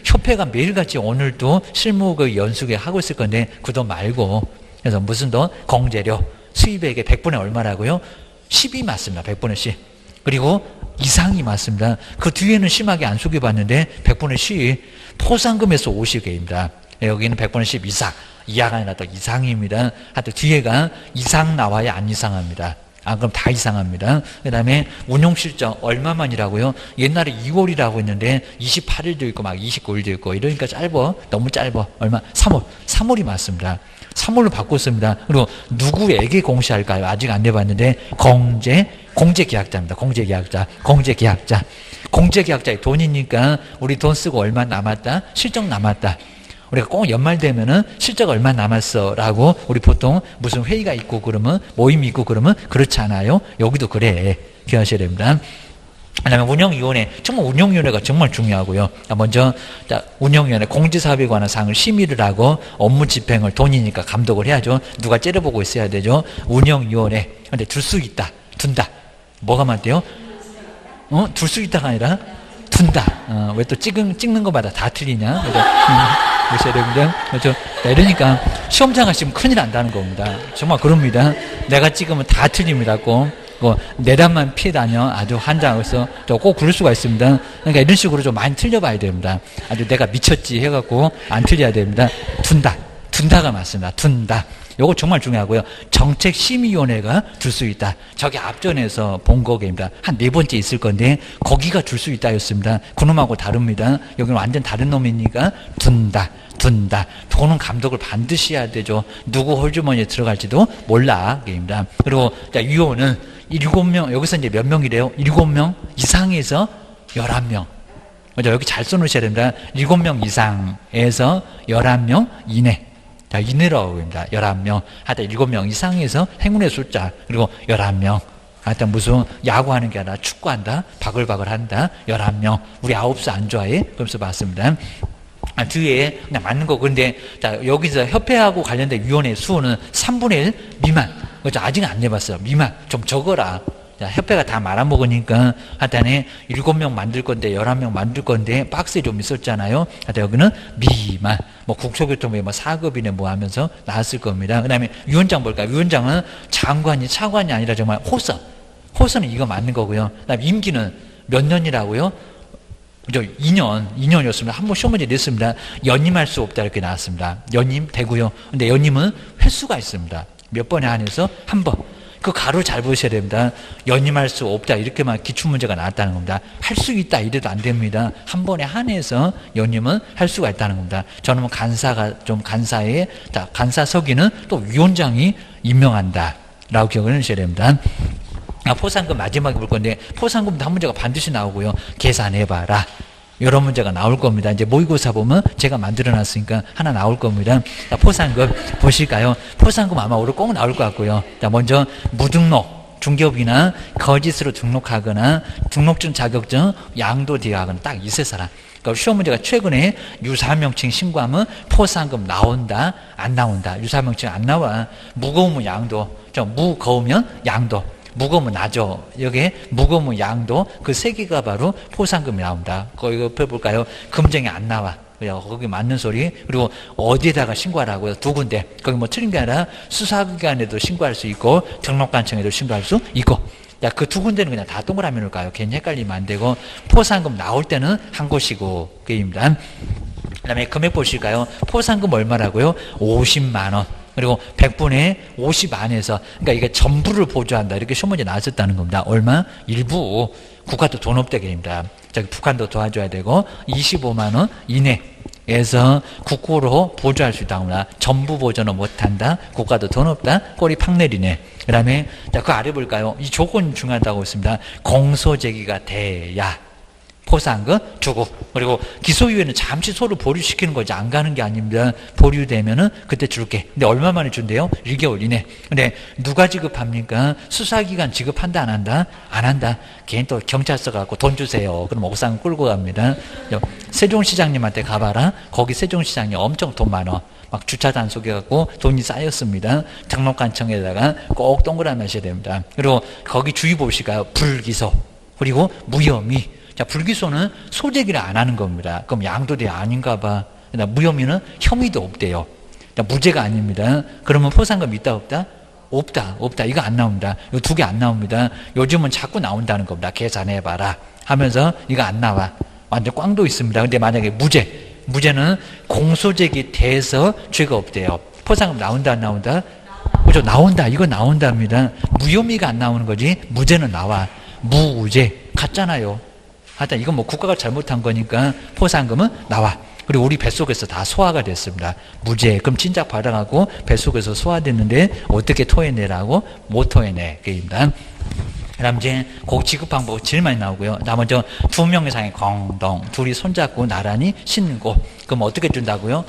협회가 매일같이 오늘도 실무 그 연수회 하고 있을 건데 그 돈 말고, 그래서 무슨 돈? 공제료. 수입액의 100분의 얼마라고요? 10이 맞습니다. 100분의 10. 그리고 이상이 맞습니다. 그 뒤에는 심하게 안 속여봤는데 100분의 10. 포상금에서 50개입니다. 여기는 100분의 10 이상. 이하가 아니라 또 이상입니다. 하여튼 뒤에가 이상 나와야 안 이상합니다. 아, 그럼 다 이상합니다. 그 다음에 운용실적 얼마만이라고요? 옛날에 2월이라고 했는데 28일도 있고 막 29일도 있고 이러니까 짧아. 너무 짧아. 얼마? 3월. 3월이 맞습니다. 3월로 바꿨습니다. 그리고 누구에게 공시할까요? 아직 안 내봤는데 공제계약자입니다. 공제계약자. 공제계약자의 돈이니까 우리 돈 쓰고 얼마 남았다? 실적 남았다. 우리가 꼭 연말 되면은 실적 얼마 남았어 라고 우리 보통 무슨 회의가 있고 그러면 모임이 있고 그러면 그렇지 않아요? 여기도 그래. 기억하셔야 됩니다. 그 다음에 운영위원회. 정말 운영위원회가 정말 중요하고요. 먼저 운영위원회 공지사업에 관한 사항을 심의를 하고 업무 집행을 돈이니까 감독을 해야죠. 누가 째려보고 있어야 되죠. 운영위원회. 근데 둘 수 있다. 둔다. 뭐가 맞대요? 둘 수 있다가 아니라 둔다. 왜 또 찍는 거마다 다 틀리냐? 보셔야 됩니다. 그렇죠? 이러니까 시험장 가시면 큰일 난다는 겁니다. 정말 그럽니다. 내가 찍으면 다 틀립니다. 꼭 내단만 피해 다녀. 아주 환장해서 꼭 그럴 수가 있습니다. 그러니까 이런 식으로 좀 많이 틀려봐야 됩니다. 아주 내가 미쳤지 해갖고 안 틀려야 됩니다. 둔다가 맞습니다. 둔다. 요거 정말 중요하고요. 정책심의위원회가 줄 수 있다. 저기 앞전에서 본 거입니다. 한 4번째 있을 건데 거기가 줄 수 있다였습니다. 그놈하고 다릅니다. 여기는 완전 다른 놈이니까 둔다. 돈은 감독을 반드시 해야 되죠. 누구 홀주머니에 들어갈지도 몰라. 입니다. 그리고 위원은 7명, 여기서 이제 몇 명이래요? 7명 이상에서 11명. 그죠? 여기 잘 써놓으셔야 됩니다. 7명 이상에서 11명 이내. 자, 이내라고 합니다. 11명. 하여튼 7명 이상에서 행운의 숫자. 그리고 11명. 하여튼 무슨 야구하는 게 아니라 축구한다. 바글바글 한다. 11명. 우리 9수 안 좋아해? 그러면서 봤습니다. 뒤에 그냥 맞는 거. 근데 자, 여기서 협회하고 관련된 위원회 수는 3분의 1 미만. 그죠? 아직 안 내봤어요. 미만. 좀 적어라. 자, 협회가 다 말아먹으니까 하여튼에 7명 만들 건데 11명 만들 건데 박스에 좀 있었잖아요. 하여튼 여기는 미만. 국토교통부에 4급이네 하면서 나왔을 겁니다. 그 다음에 위원장 볼까요? 위원장은 장관이 차관이 아니라 정말 호선은 이거 맞는 거고요. 그 다음에 임기는 몇 년이라고요? 2년이었습니다. 한번 시험 문제 냈습니다. 연임할 수 없다 이렇게 나왔습니다. 연임 되고요. 근데 연임은 횟수가 있습니다. 몇 번에 한해서 한 번. 그 가로 잘 보셔야 됩니다. 연임할 수 없다 이렇게만 기출문제가 나왔다는 겁니다. 할 수 있다 이래도 안 됩니다. 한 번에 한해서 연임은 할 수가 있다는 겁니다. 저는 간사의 간사석에는 또 위원장이 임명한다 라고 기억을 해주셔야 됩니다. 포상금 마지막에 볼 건데 포상금도 한 문제가 반드시 나오고요. 계산해봐라. 이런 문제가 나올 겁니다. 이제 모의고사 보면 제가 만들어놨으니까 하나 나올 겁니다. 자, 포상금 보실까요? 포상금 아마 오늘 꼭 나올 것 같고요. 자, 먼저 무등록, 중개업이나 거짓으로 등록하거나 등록증, 자격증, 양도 대여하거나 딱 이 세 사람. 그러니까 시험 문제가 최근에 유사명칭 신고하면 포상금 나온다, 안 나온다. 유사명칭 안 나와. 무거우면 양도, 무거우면 양도. 무거우면 나죠. 여기에 무거우면 양도 그 세 개가 바로 포상금이 나옵니다. 거기 옆에 볼까요? 금쟁이 안 나와. 거기 맞는 소리. 그리고 어디에다가 신고하라고요? 2군데. 거기 틀린 게 아니라 수사기관에도 신고할 수 있고 등록관청에도 신고할 수 있고. 야, 그 2군데는 그냥 다 동그라미 놓을까요? 괜히 헷갈리면 안 되고 포상금 나올 때는 한 곳이고 그입니다. 그 다음에 금액 보실까요? 포상금 얼마라고요? 50만 원. 그리고 100분의 50 안에서, 그러니까 이게 전부를 보조한다. 이렇게 시험 문제 나왔었다는 겁니다. 얼마? 일부. 국가도 돈 없대게입니다. 저기 북한도 도와줘야 되고, 25만 원 이내에서 국고로 보조할 수 있다고 합니다. 전부 보조는 못한다. 국가도 돈 없다. 꼬리 팍 내리네. 그 다음에, 자, 그 아래 볼까요? 이 조건이 중요하다고 했습니다. 공소제기가 돼야. 포사한 거 주고, 그리고 기소유예는 잠시 서로 보류시키는 거지 안 가는 게 아닙니다. 보류되면은 그때 줄게. 근데 얼마 만에 준대요? 1개월 이내. 근데 누가 지급합니까? 수사기관 지급한다 안 한다? 안 한다. 걔는 또 경찰서 가고 돈 주세요. 그럼 옥상 끌고 갑니다. 세종시장님한테 가봐라. 거기 세종시장이 엄청 돈 많아. 막 주차 단속해갖고 돈이 쌓였습니다. 등록관청에다가 꼭 동그라미 하셔야 됩니다. 그리고 거기 주의 보시가요. 불기소. 그리고 무혐의. 자, 불기소는 소재기를 안 하는 겁니다. 그럼 양도대 아닌가 봐. 무혐의는 혐의도 없대요. 무죄가 아닙니다. 그러면 포상금 있다 없다? 없다. 이거 안 나옵니다. 이 두 개 안 나옵니다. 요즘은 자꾸 나온다는 겁니다. 계산해봐라 하면서 이거 안 나와. 완전 꽝도 있습니다. 근데 만약에 무죄는 공소제기 돼서 죄가 없대요. 포상금 나온다 안 나온다? 그죠? 나온다. 이거 나온답니다. 무혐의가 안 나오는 거지 무죄는 나와. 무죄 같잖아요. 하여튼 이건 뭐 국가가 잘못한 거니까 포상금은 나와. 그리고 우리 뱃속에서 다 소화가 됐습니다. 무죄. 그럼 진작 받아가고 뱃속에서 소화됐는데 어떻게 토해내라고? 못 토해내. 그입니다. 그다음 이제 그 지급 방법 제일 많이 나오고요. 나 먼저 2명 이상의 공동, 둘이 손잡고 나란히 신고. 그럼 어떻게 준다고요?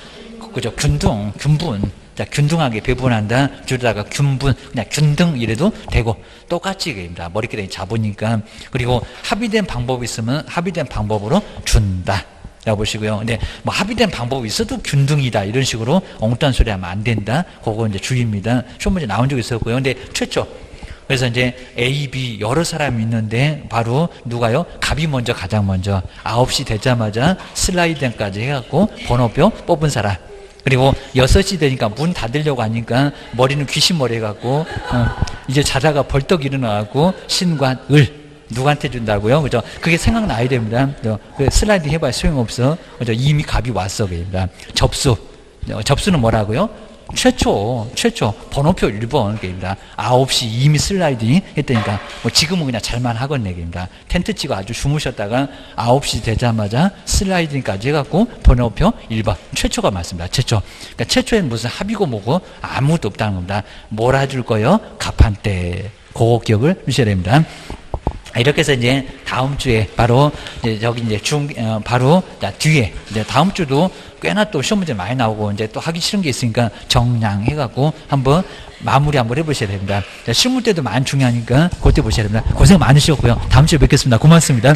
그죠? 균분. 자, 균등하게 배분한다. 줄다가 균분, 그냥 균등 이래도 되고 똑같이 입니다. 머리끼리 잡으니까. 그리고 합의된 방법이 있으면 합의된 방법으로 준다. 라고 보시고요. 근데 뭐 합의된 방법이 있어도 균등이다. 이런 식으로 엉뚱한 소리 하면 안 된다. 그거 이제 주의입니다. 시험 문제 나온 적이 있었고요. 근데 최초. 그래서 이제 A, B 여러 사람이 있는데 바로 누가요? 갑이 먼저 가장 먼저 9시 되자마자 슬라이드까지 해갖고 번호표 뽑은 사람. 그리고 6시 되니까 문 닫으려고 하니까 머리는 귀신머리 해갖고 이제 자다가 벌떡 일어나갖고 신관 을 누구한테 준다고요? 그죠? 그게 생각나야 됩니다. 슬라이드 해봐야 소용없어. 그죠? 이미 갑이 왔어. 그입니다. 접수는 뭐라고요? 최초 번호표 1번 게임입니다. 9시 이미 슬라이딩 했다니까 뭐 지금은 그냥 잘만 하건 얘기입니다. 텐트 치고 아주 주무셨다가 9시 되자마자 슬라이딩까지 해갖고 번호표 1번 최초가 맞습니다. 그러니까 최초에는 무슨 합의고 뭐고 아무것도 없다는 겁니다. 몰아줄 거요? 갑한때 그거 기억을 주셔야 됩니다. 이렇게 해서 이제 다음 주에 바로 이제 여기 이제 바로 뒤에 이제 다음 주도 꽤나 또 시험 문제 많이 나오고 이제 또 하기 싫은 게 있으니까 정량해갖고 한번 마무리 한번 해보셔야 됩니다. 실무 때도 많이 중요하니까 그때 보셔야 됩니다. 고생 많으셨고요. 다음 주에 뵙겠습니다. 고맙습니다.